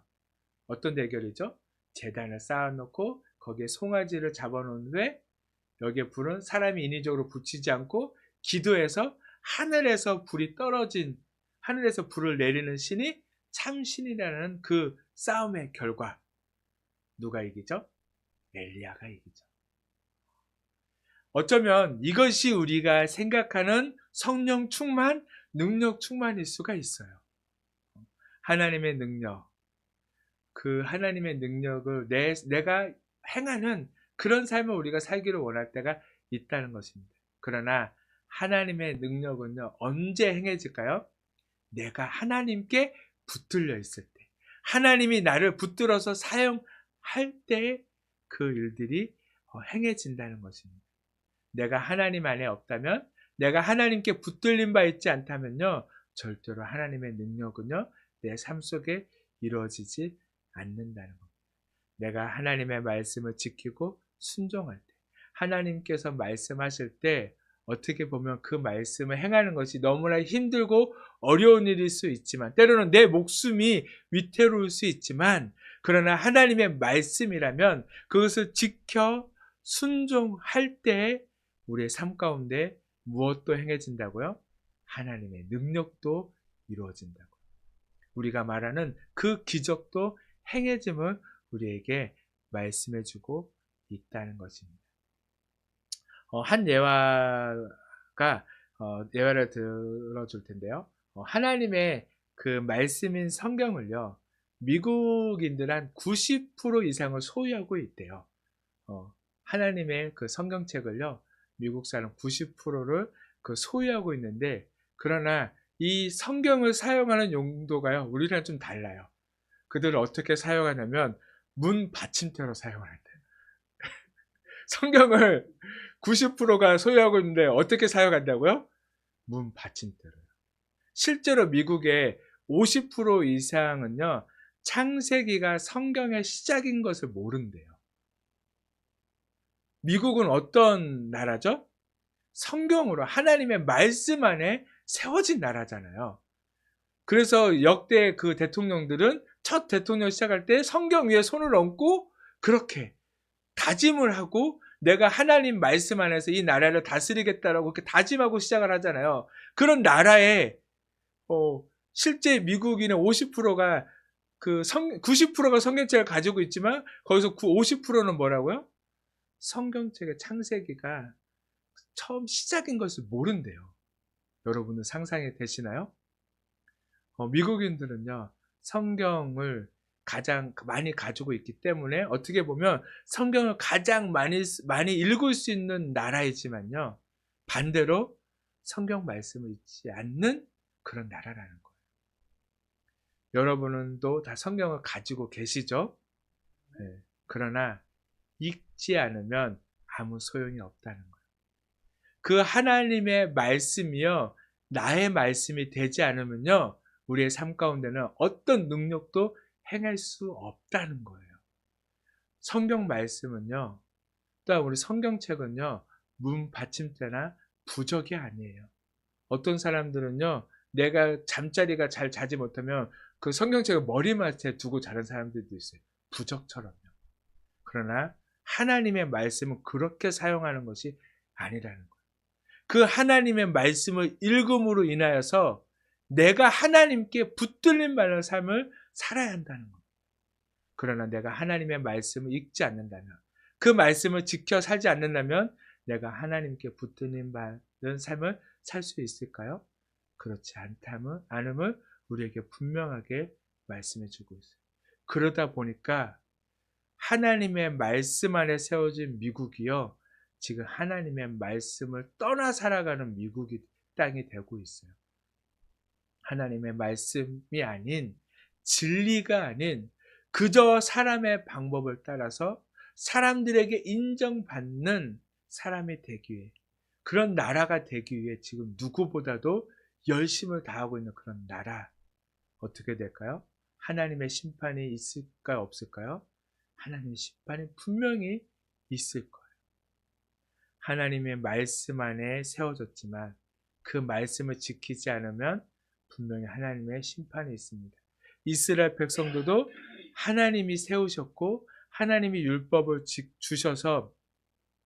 어떤 대결이죠? 제단을 쌓아놓고 거기에 송아지를 잡아놓은 후에 여기에 불은 사람이 인위적으로 붙이지 않고 기도해서 하늘에서 불이 떨어진, 하늘에서 불을 내리는 신이 참신이라는 그 싸움의 결과 누가 이기죠? 엘리야가 이기죠. 어쩌면 이것이 우리가 생각하는 성령 충만, 능력 충만일 수가 있어요. 하나님의 능력, 그 하나님의 능력을 내가 행하는 그런 삶을 우리가 살기를 원할 때가 있다는 것입니다. 그러나 하나님의 능력은요, 언제 행해질까요? 내가 하나님께 붙들려 있을 때, 하나님이 나를 붙들어서 사용할 때 그 일들이 행해진다는 것입니다. 내가 하나님 안에 없다면, 내가 하나님께 붙들린 바 있지 않다면요, 절대로 하나님의 능력은요, 내 삶 속에 이루어지지 않는다는 겁니다. 내가 하나님의 말씀을 지키고 순종할 때, 하나님께서 말씀하실 때 어떻게 보면 그 말씀을 행하는 것이 너무나 힘들고 어려운 일일 수 있지만, 때로는 내 목숨이 위태로울 수 있지만, 그러나 하나님의 말씀이라면 그것을 지켜 순종할 때 우리의 삶 가운데 무엇도 행해진다고요? 하나님의 능력도 이루어진다고. 우리가 말하는 그 기적도 행해짐을 우리에게 말씀해주고 있다는 것입니다. 한 예화가 예화를 들어줄 텐데요. 하나님의 그 말씀인 성경을요, 미국인들 한 90% 이상을 소유하고 있대요. 하나님의 그 성경책을요, 미국 사람 90%를 그 소유하고 있는데, 그러나 이 성경을 사용하는 용도가요, 우리랑 좀 달라요. 그들을 어떻게 사용하냐면 문 받침대로 사용을 한대요. 성경을 90%가 소유하고 있는데 어떻게 사용한다고요? 문 받침대로. 실제로 미국의 50% 이상은요, 창세기가 성경의 시작인 것을 모른대요. 미국은 어떤 나라죠? 성경으로 하나님의 말씀 안에 세워진 나라잖아요. 그래서 역대 그 대통령들은 첫 대통령 시작할 때 성경 위에 손을 얹고 그렇게 다짐을 하고 내가 하나님 말씀 안에서 이 나라를 다스리겠다라고 그렇게 다짐하고 시작을 하잖아요. 그런 나라에 실제 미국인의 50%가 90%가 성경책을 가지고 있지만 거기서 50%는 뭐라고요? 성경책의 창세기가 처음 시작인 것을 모른대요. 여러분은 상상이 되시나요? 미국인들은요, 성경을 가장 많이 가지고 있기 때문에 어떻게 보면 성경을 가장 많이 읽을 수 있는 나라이지만요, 반대로 성경 말씀을 읽지 않는 그런 나라라는 거예요. 여러분은 또 다 성경을 가지고 계시죠? 네. 그러나 읽지 않으면 아무 소용이 없다는 거예요. 그 하나님의 말씀이요, 나의 말씀이 되지 않으면요, 우리의 삶 가운데는 어떤 능력도 행할 수 없다는 거예요. 성경 말씀은요, 또한 우리 성경책은요, 문 받침대나 부적이 아니에요. 어떤 사람들은요, 내가 잠자리가 잘 자지 못하면 그 성경책을 머리맡에 두고 자는 사람들도 있어요. 부적처럼요. 그러나 하나님의 말씀은 그렇게 사용하는 것이 아니라는 거예요. 그 하나님의 말씀을 읽음으로 인하여서 내가 하나님께 붙들린 바의 삶을 살아야 한다는 겁니다. 그러나 내가 하나님의 말씀을 읽지 않는다면, 그 말씀을 지켜 살지 않는다면 내가 하나님께 붙들린 바의 삶을 살 수 있을까요? 그렇지 않음을 우리에게 분명하게 말씀해 주고 있어요. 그러다 보니까 하나님의 말씀 안에 세워진 미국이요, 지금 하나님의 말씀을 떠나 살아가는 미국이 땅이 되고 있어요. 하나님의 말씀이 아닌, 진리가 아닌 그저 사람의 방법을 따라서 사람들에게 인정받는 사람이 되기 위해, 그런 나라가 되기 위해 지금 누구보다도 열심을 다하고 있는 그런 나라, 어떻게 될까요? 하나님의 심판이 있을까요, 없을까요? 하나님의 심판이 분명히 있을 거예요. 하나님의 말씀 안에 세워졌지만 그 말씀을 지키지 않으면 분명히 하나님의 심판이 있습니다. 이스라엘 백성들도 하나님이 세우셨고 하나님이 율법을 주셔서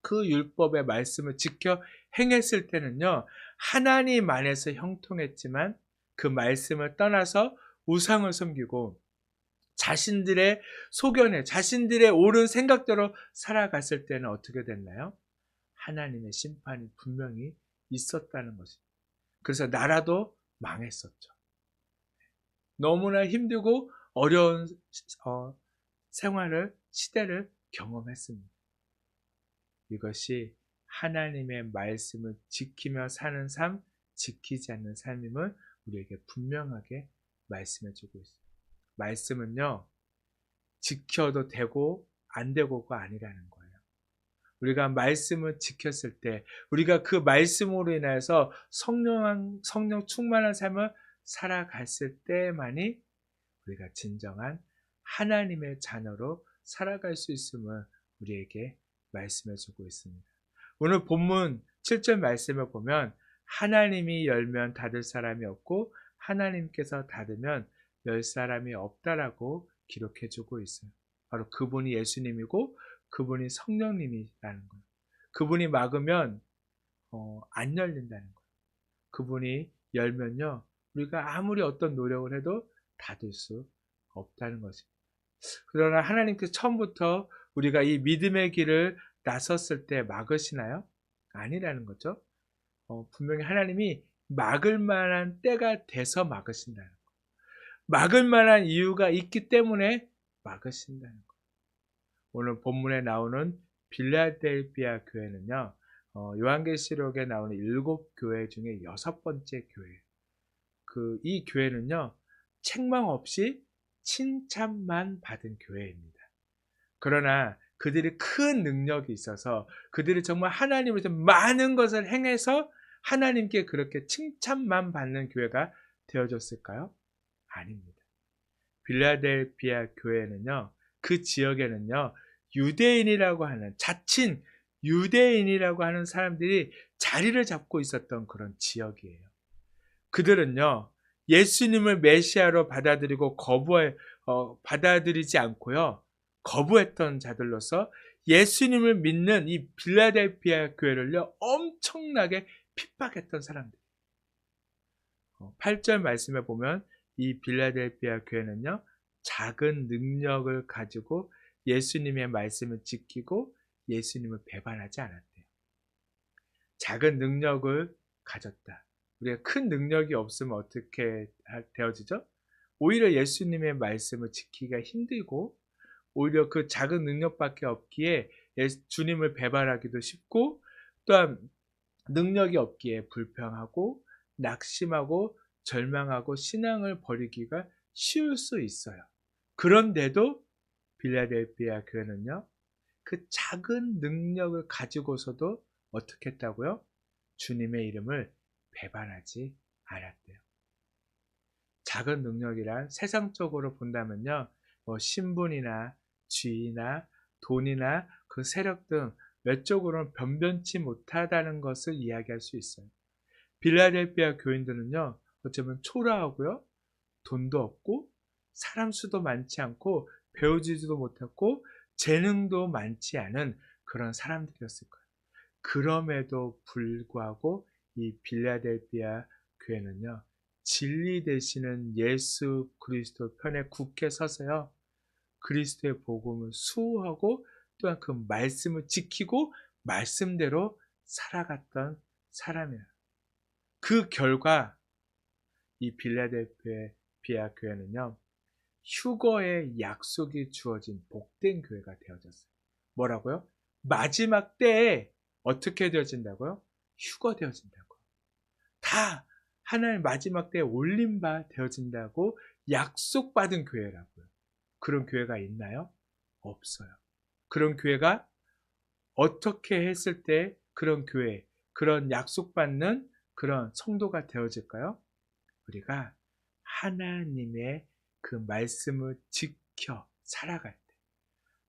그 율법의 말씀을 지켜 행했을 때는요, 하나님 안에서 형통했지만 그 말씀을 떠나서 우상을 섬기고 자신들의 소견에 자신들의 옳은 생각대로 살아갔을 때는 어떻게 됐나요? 하나님의 심판이 분명히 있었다는 것입니다. 그래서 나라도 망했었죠. 너무나 힘들고 어려운 생활을, 시대를 경험했습니다. 이것이 하나님의 말씀을 지키며 사는 삶, 지키지 않는 삶임을 우리에게 분명하게 말씀해 주고 있습니다. 말씀은요, 지켜도 되고 안 되고가 아니라는 거예요. 우리가 말씀을 지켰을 때, 우리가 그 말씀으로 인해서 성령 충만한 삶을 살아갔을 때만이 우리가 진정한 하나님의 자녀로 살아갈 수 있음을 우리에게 말씀해 주고 있습니다. 오늘 본문 7절 말씀을 보면 하나님이 열면 닫을 사람이 없고 하나님께서 닫으면 열 사람이 없다라고 기록해 주고 있어요. 바로 그분이 예수님이고 그분이 성령님이라는 거예요. 그분이 막으면 안 열린다는 거예요. 그분이 열면요, 우리가 아무리 어떤 노력을 해도 닫을 수 없다는 것입니다. 그러나 하나님께서 처음부터 우리가 이 믿음의 길을 나섰을 때 막으시나요? 아니라는 거죠. 분명히 하나님이 막을 만한 때가 돼서 막으신다는 거예요. 막을 만한 이유가 있기 때문에 막으신다는 거예요. 오늘 본문에 나오는 빌라델피아 교회는요, 요한계시록에 나오는 7교회 중에 6번째 교회예요. 이 교회는요, 책망 없이 칭찬만 받은 교회입니다. 그러나 그들이 큰 능력이 있어서 그들이 정말 하나님을 위해서 많은 것을 행해서 하나님께 그렇게 칭찬만 받는 교회가 되어졌을까요? 아닙니다. 빌라델피아 교회는요, 그 지역에는요, 유대인이라고 하는, 자칭 유대인이라고 하는 사람들이 자리를 잡고 있었던 그런 지역이에요. 그들은요, 예수님을 메시아로 받아들이고 받아들이지 않고요, 거부했던 자들로서 예수님을 믿는 이 빌라델피아 교회를요, 엄청나게 핍박했던 사람들. 8절 말씀에 보면 이 빌라델피아 교회는요, 작은 능력을 가지고 예수님의 말씀을 지키고 예수님을 배반하지 않았대요. 작은 능력을 가졌다. 우리가 큰 능력이 없으면 어떻게 되어지죠? 오히려 예수님의 말씀을 지키기가 힘들고 오히려 그 작은 능력밖에 없기에 주님을 배반하기도 쉽고 또한 능력이 없기에 불평하고 낙심하고 절망하고 신앙을 버리기가 쉬울 수 있어요. 그런데도 빌라델피아 교회는요, 그 작은 능력을 가지고서도 어떻게 했다고요? 주님의 이름을 배반하지 않았대요. 작은 능력이란 세상적으로 본다면요, 신분이나 지위나 돈이나 그 세력 등 외적으로는 변변치 못하다는 것을 이야기할 수 있어요. 빌라델피아 교인들은요, 어쩌면 초라하고요, 돈도 없고 사람 수도 많지 않고 배우지도 못했고 재능도 많지 않은 그런 사람들이었을 거예요. 그럼에도 불구하고 이 빌라델피아 교회는요, 진리 되시는 예수 그리스도 편에 굳게 서서요, 그리스도의 복음을 수호하고 또한 그 말씀을 지키고 말씀대로 살아갔던 사람이에요. 그 결과 이 빌라델피아 교회는요, 휴거의 약속이 주어진 복된 교회가 되어졌어요. 뭐라고요? 마지막 때에 어떻게 되어진다고요? 휴거 되어진다고요. 다 하나님 마지막 때에 올린 바 되어진다고 약속받은 교회라고요. 그런 교회가 있나요? 없어요. 그런 교회가 어떻게 했을 때 그런 교회, 그런 약속받는 그런 성도가 되어질까요? 우리가 하나님의 그 말씀을 지켜 살아갈 때,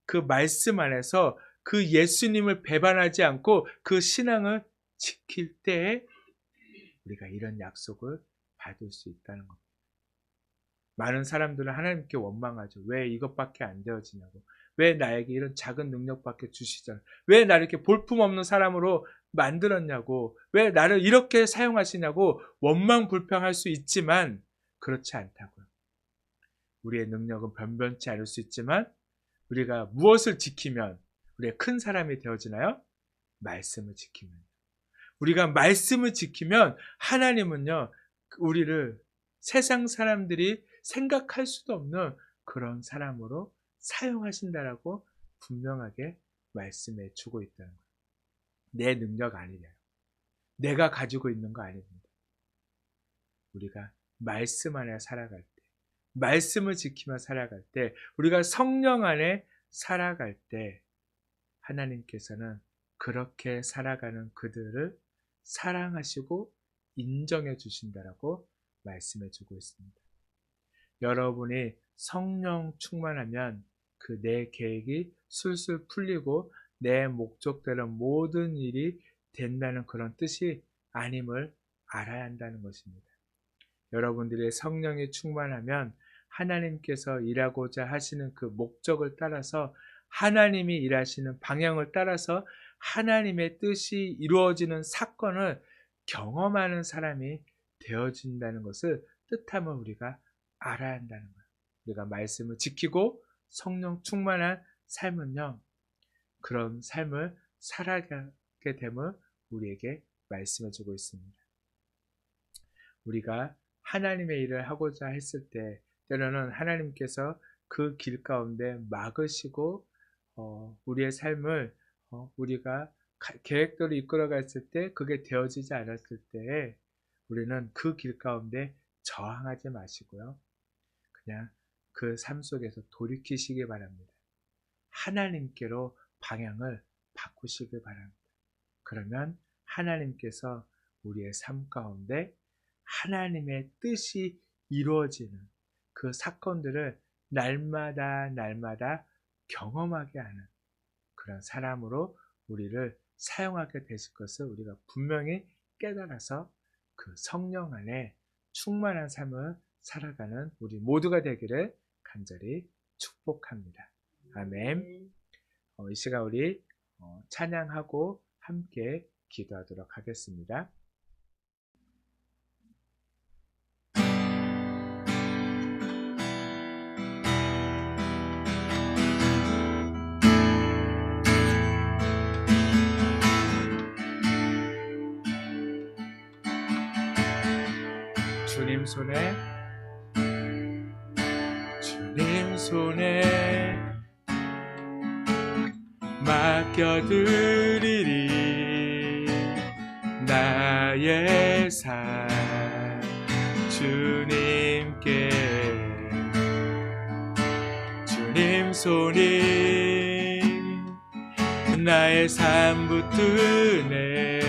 그 말씀 안에서 그 예수님을 배반하지 않고 그 신앙을 지킬 때에 우리가 이런 약속을 받을 수 있다는 겁니다. 많은 사람들은 하나님께 원망하죠. 왜 이것밖에 안 되어지냐고. 왜 나에게 이런 작은 능력밖에 주시잖아요. 왜 나를 이렇게 볼품없는 사람으로 만들었냐고, 왜 나를 이렇게 사용하시냐고 원망불평할 수 있지만 그렇지 않다고요. 우리의 능력은 변변치 않을 수 있지만 우리가 무엇을 지키면 우리가 큰 사람이 되어지나요? 말씀을 지키면. 우리가 말씀을 지키면 하나님은요, 우리를 세상 사람들이 생각할 수도 없는 그런 사람으로 사용하신다라고 분명하게 말씀해 주고 있다는 거예요. 내 능력 아니래요. 내가 가지고 있는 거 아닙니다. 우리가 말씀 안에 살아갈 때, 말씀을 지키며 살아갈 때, 우리가 성령 안에 살아갈 때 하나님께서는 그렇게 살아가는 그들을 사랑하시고 인정해 주신다라고 말씀해 주고 있습니다. 여러분이 성령 충만하면 그 내 계획이 술술 풀리고 내 목적대로 모든 일이 된다는 그런 뜻이 아님을 알아야 한다는 것입니다. 여러분들의 성령이 충만하면 하나님께서 일하고자 하시는 그 목적을 따라서 하나님이 일하시는 방향을 따라서 하나님의 뜻이 이루어지는 사건을 경험하는 사람이 되어진다는 것을 뜻함을 우리가 알아야 한다는 거예요. 우리가 말씀을 지키고 성령 충만한 삶은요, 그런 삶을 살아가게 됨을 우리에게 말씀해 주고 있습니다. 우리가 하나님의 일을 하고자 했을 때 때로는 하나님께서 그 길 가운데 막으시고 우리의 삶을 우리가 계획대로 이끌어갔을 때 그게 되어지지 않았을 때 우리는 그 길 가운데 저항하지 마시고요. 그냥 그 삶 속에서 돌이키시기 바랍니다. 하나님께로 방향을 바꾸시기 바랍니다. 그러면 하나님께서 우리의 삶 가운데 하나님의 뜻이 이루어지는 그 사건들을 날마다 경험하게 하는 그런 사람으로 우리를 사용하게 되실 것을 우리가 분명히 깨달아서 그 성령 안에 충만한 삶을 살아가는 우리 모두가 되기를 간절히 축복합니다. 아멘. 이 시간 우리 찬양하고 함께 기도하도록 하겠습니다. 주님 손에 맡겨드리리 나의 삶 주님께 주님 손이 나의 삶 붙드네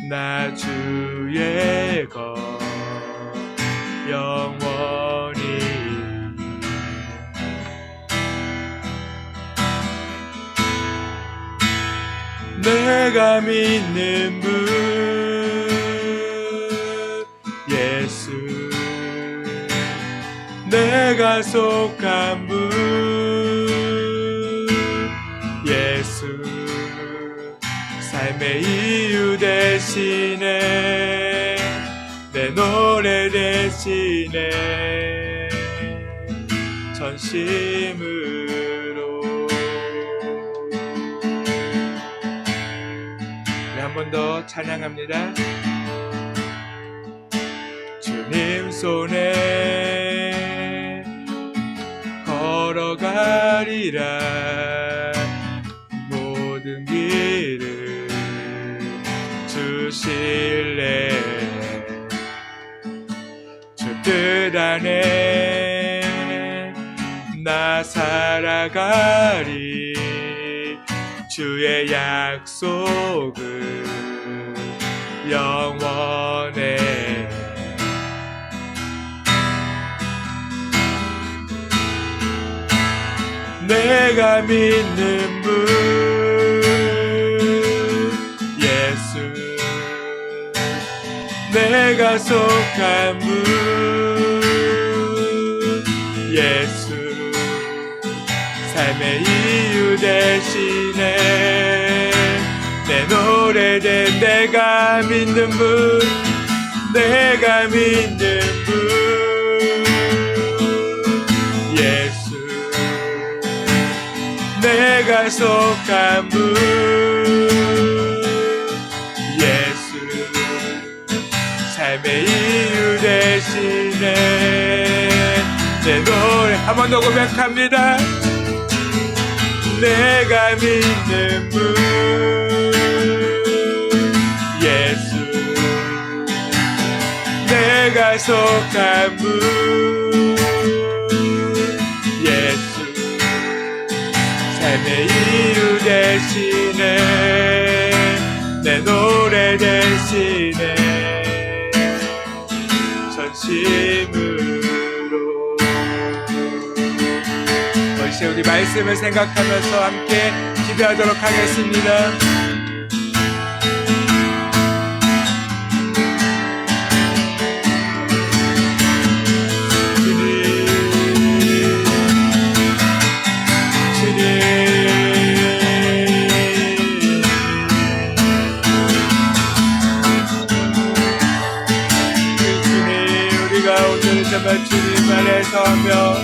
나 주의 것 영원히 내가 믿는 분 예수 내가 속한 분 예수 삶의 이유 대신에 내 노래 대신에 전심으로 한 번 더 찬양합니다. 주님 손에 걸어가리라 모든 길을 주실래 주 뜻 안에 나 살아가리 주의 약속은 영원해 내가 믿는 분 예수 내가 속한 분 예수 삶의 이유 대신에 내 노래된 내가 믿는 분, 내가 믿는 분 예수, 내가 속한 분 예수, 삶의 이유 대신에 내 노래 한 번 더 고백합니다. 내가 믿는 분 예수, 내가 속한 분 예수, 삶의 이유 대신에 내 노래 대신에 전심으로. 이제 우리 말씀을 생각하면서 함께 기도하도록 하겠습니다. 정말 주님 안에 서며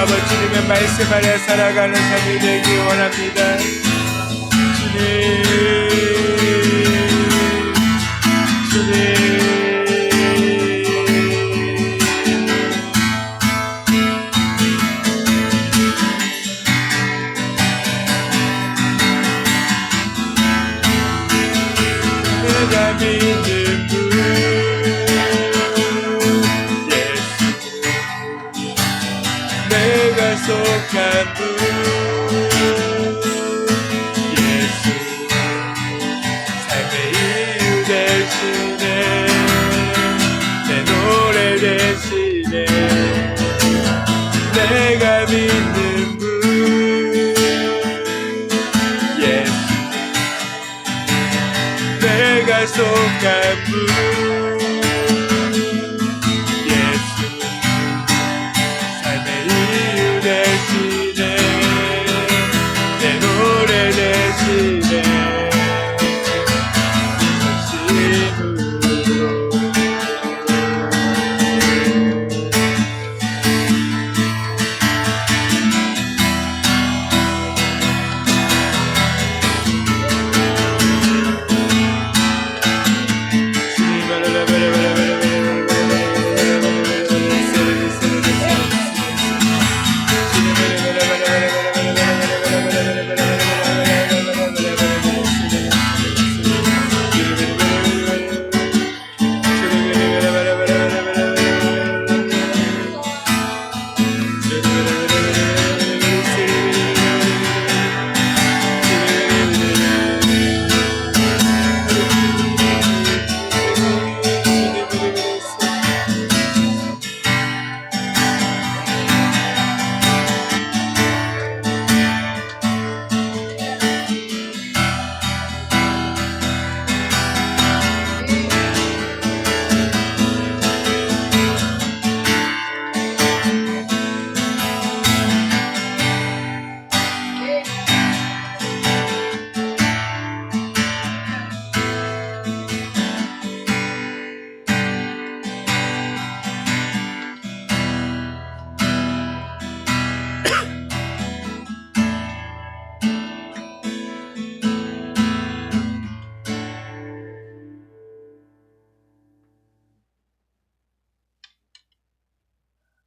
아버지 주님의 말씀 안에 살아가는 삶이 되기 원합니다. 주님 내가 믿는 분 내가 속한 분 예수, 삶의 이유 대신에 내 노래 대신에 내가 믿는 분 예수, 내가 속한 분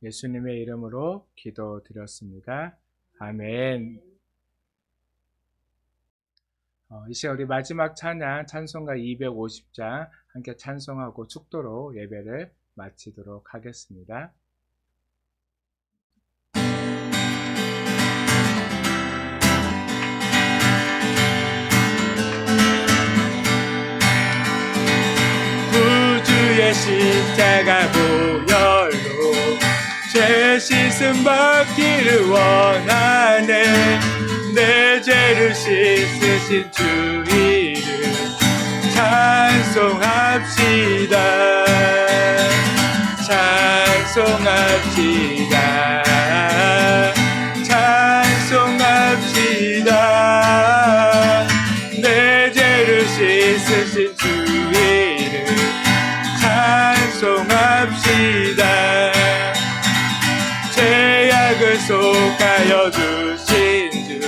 예수님의 이름으로 기도드렸습니다. 아멘. 이 시간 우리 마지막 찬양 찬송가 250장 함께 찬송하고 축도로 예배를 마치도록 하겠습니다. 구주의 십자가 보혈로 죄 씻음 받기를 원하네. 내 죄를 씻으신 주 이름 찬송합시다. 찬송합시다. 찬송합시다. 쓰신 주 이름 찬송합시다. 죄악을 속하여 주신 주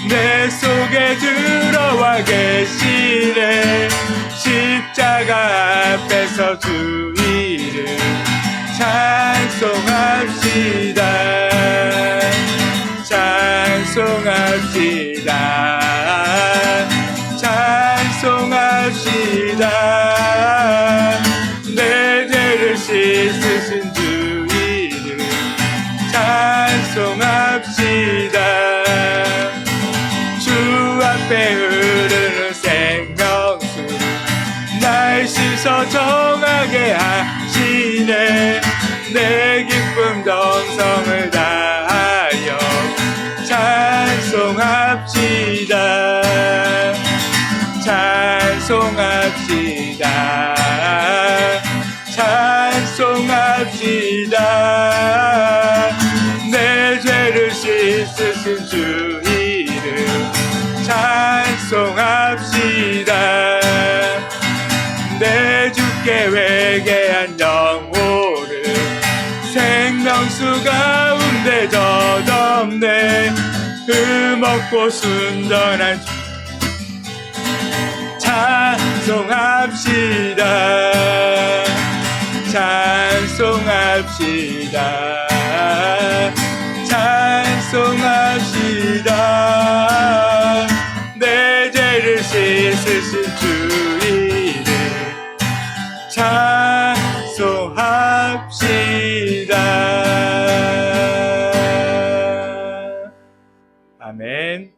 내 속에 들어와 계시네. 십자가 앞에서 주 이름 찬송합시다. 찬송합시다. 찬송합시다. 내 죄를 씻으신 주 이름 찬송합시다. 주 앞에 흐르는 생명수 날 씻어 정하게 하시네. 내 기쁨 정성을 다하여 찬송합시다. 찬송합시다. 찬송합시다. 내 죄를 씻으신 주 이름 찬송합시다. 내 주께 회개한 영혼을 생명수 가운데 젖었네. 흠없고 순전한 주 찬송합시다. 찬송합시다. 찬송합시다. 내 죄를 씻으신 주 이름 찬송합시다. 아멘.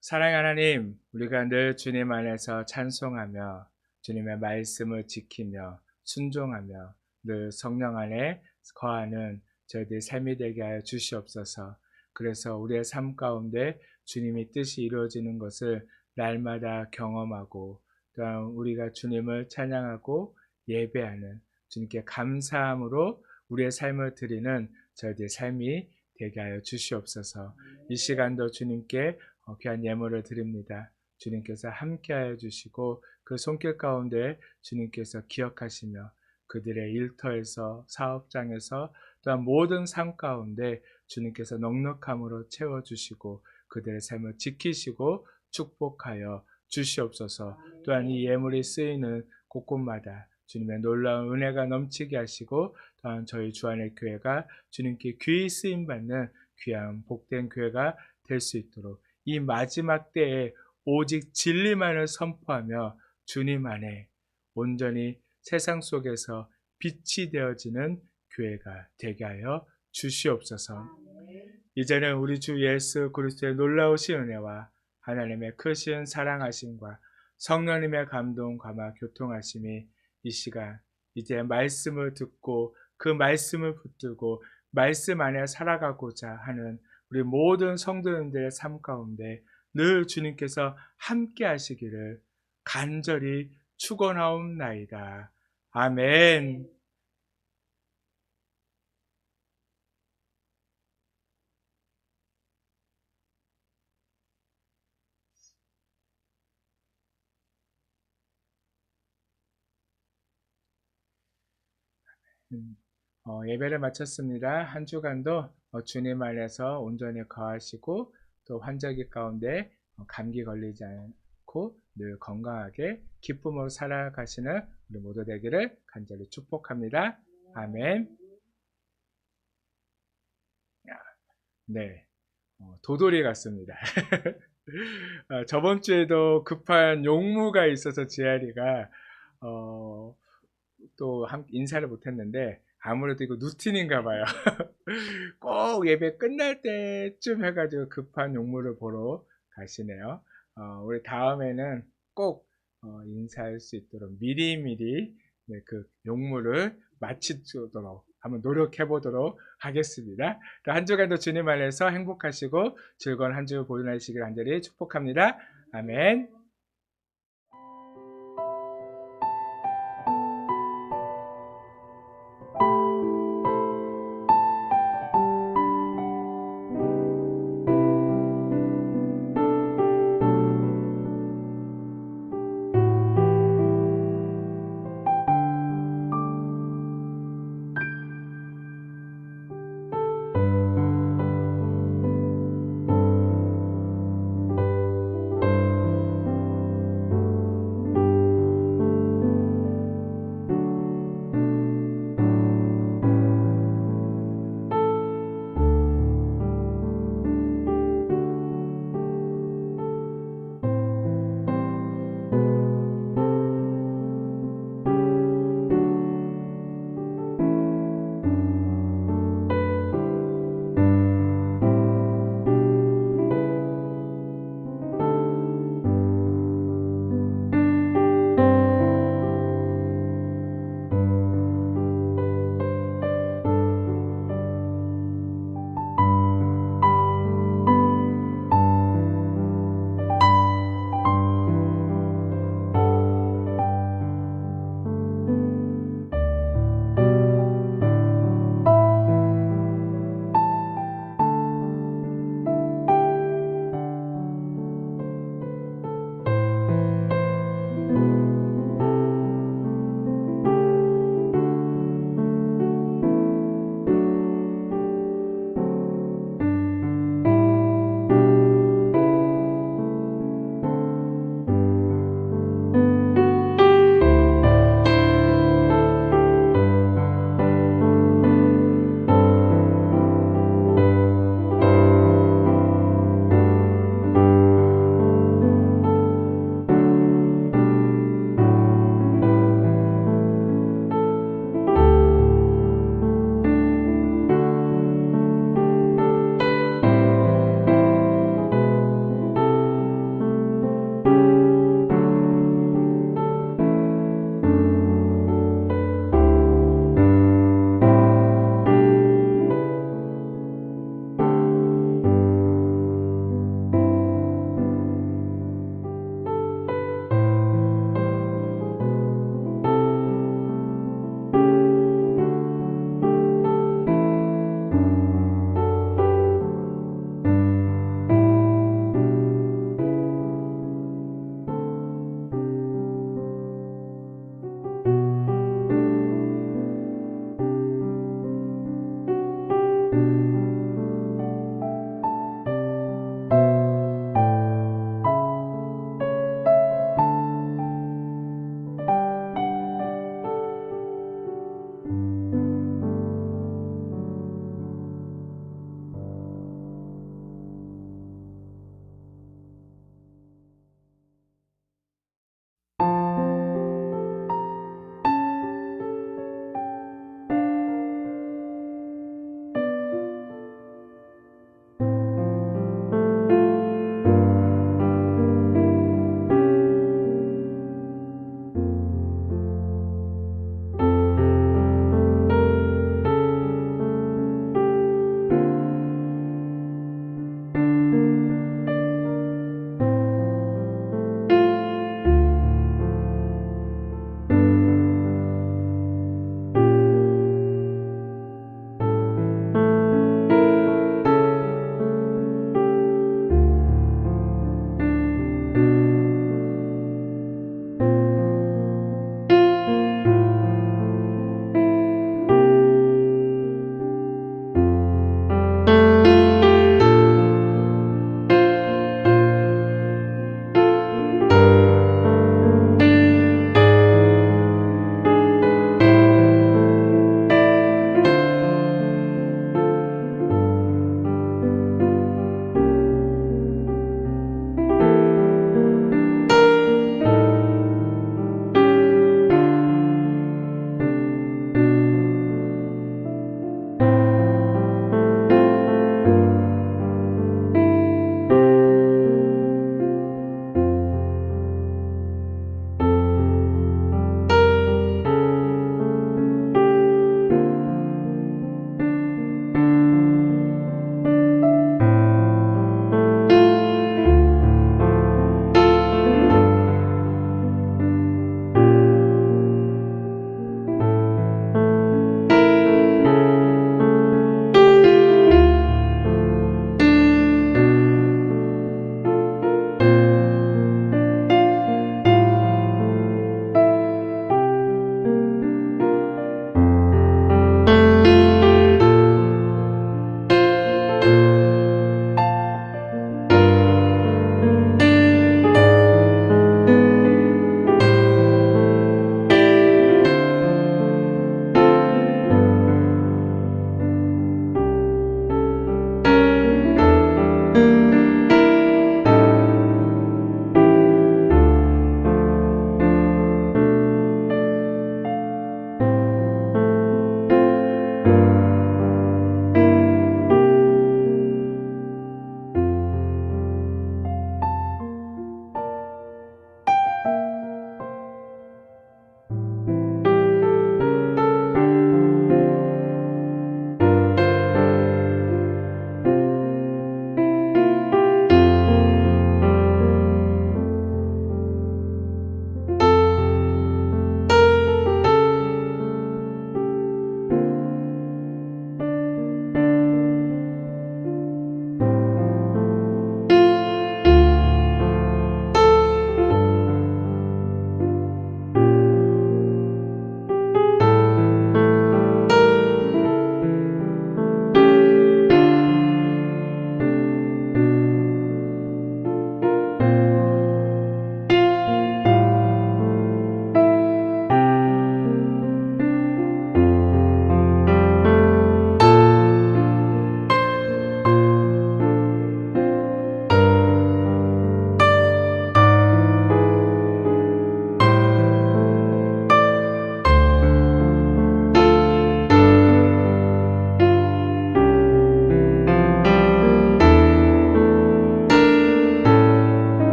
사랑하는 하나님, 우리가 늘 주님 안에서 찬송하며 주님의 말씀을 지키며 순종하며 늘 성령 안에 거하는 저희들의 삶이 되게 하여 주시옵소서. 그래서 우리의 삶 가운데 주님의 뜻이 이루어지는 것을 날마다 경험하고 또한 우리가 주님을 찬양하고 예배하는 주님께 감사함으로 우리의 삶을 드리는 저희들의 삶이 되게 하여 주시옵소서. 이 시간도 주님께 귀한 예물을 드립니다. 주님께서 함께하여 주시고 그 손길 가운데 주님께서 기억하시며 그들의 일터에서 사업장에서 또한 모든 삶 가운데 주님께서 넉넉함으로 채워주시고 그들의 삶을 지키시고 축복하여 주시옵소서. 또한 이 예물이 쓰이는 곳곳마다 주님의 놀라운 은혜가 넘치게 하시고 또한 저희 주안의 교회가 주님께 귀히 쓰임받는 귀한 복된 교회가 될 수 있도록 이 마지막 때에 오직 진리만을 선포하며 주님 안에 온전히 세상 속에서 빛이 되어지는 교회가 되게 하여 주시옵소서. 이제는 우리 주 예수 그리스도의 놀라우신 은혜와 하나님의 크신 사랑하심과 성령님의 감동, 감화, 교통하심이 이 시간 이제 말씀을 듣고 그 말씀을 붙들고 말씀 안에 살아가고자 하는 우리 모든 성도님들의 삶 가운데 늘 주님께서 함께 하시기를 간절히 축원하옵나이다. 아멘. 예배를 마쳤습니다. 한 주간도 주님 안에서 온전히 거하시고 또 환절기 가운데 감기 걸리지 않고 늘 건강하게 기쁨으로 살아가시는 우리 모두 되기를 간절히 축복합니다. 아멘. 네, 도돌이 같습니다. 저번 주에도 급한 용무가 있어서 지아리가 또 인사를 못했는데 아무래도 이거 루틴인가 봐요. 꼭 예배 끝날 때쯤 해가지고 급한 용무를 보러 가시네요. 우리 다음에는 꼭 인사할 수 있도록 미리미리 그 용무를 마치도록 한번 노력해 보도록 하겠습니다. 한 주간도 주님 안에서 행복하시고 즐거운 한 주 보내시길 간절히 축복합니다. 아멘.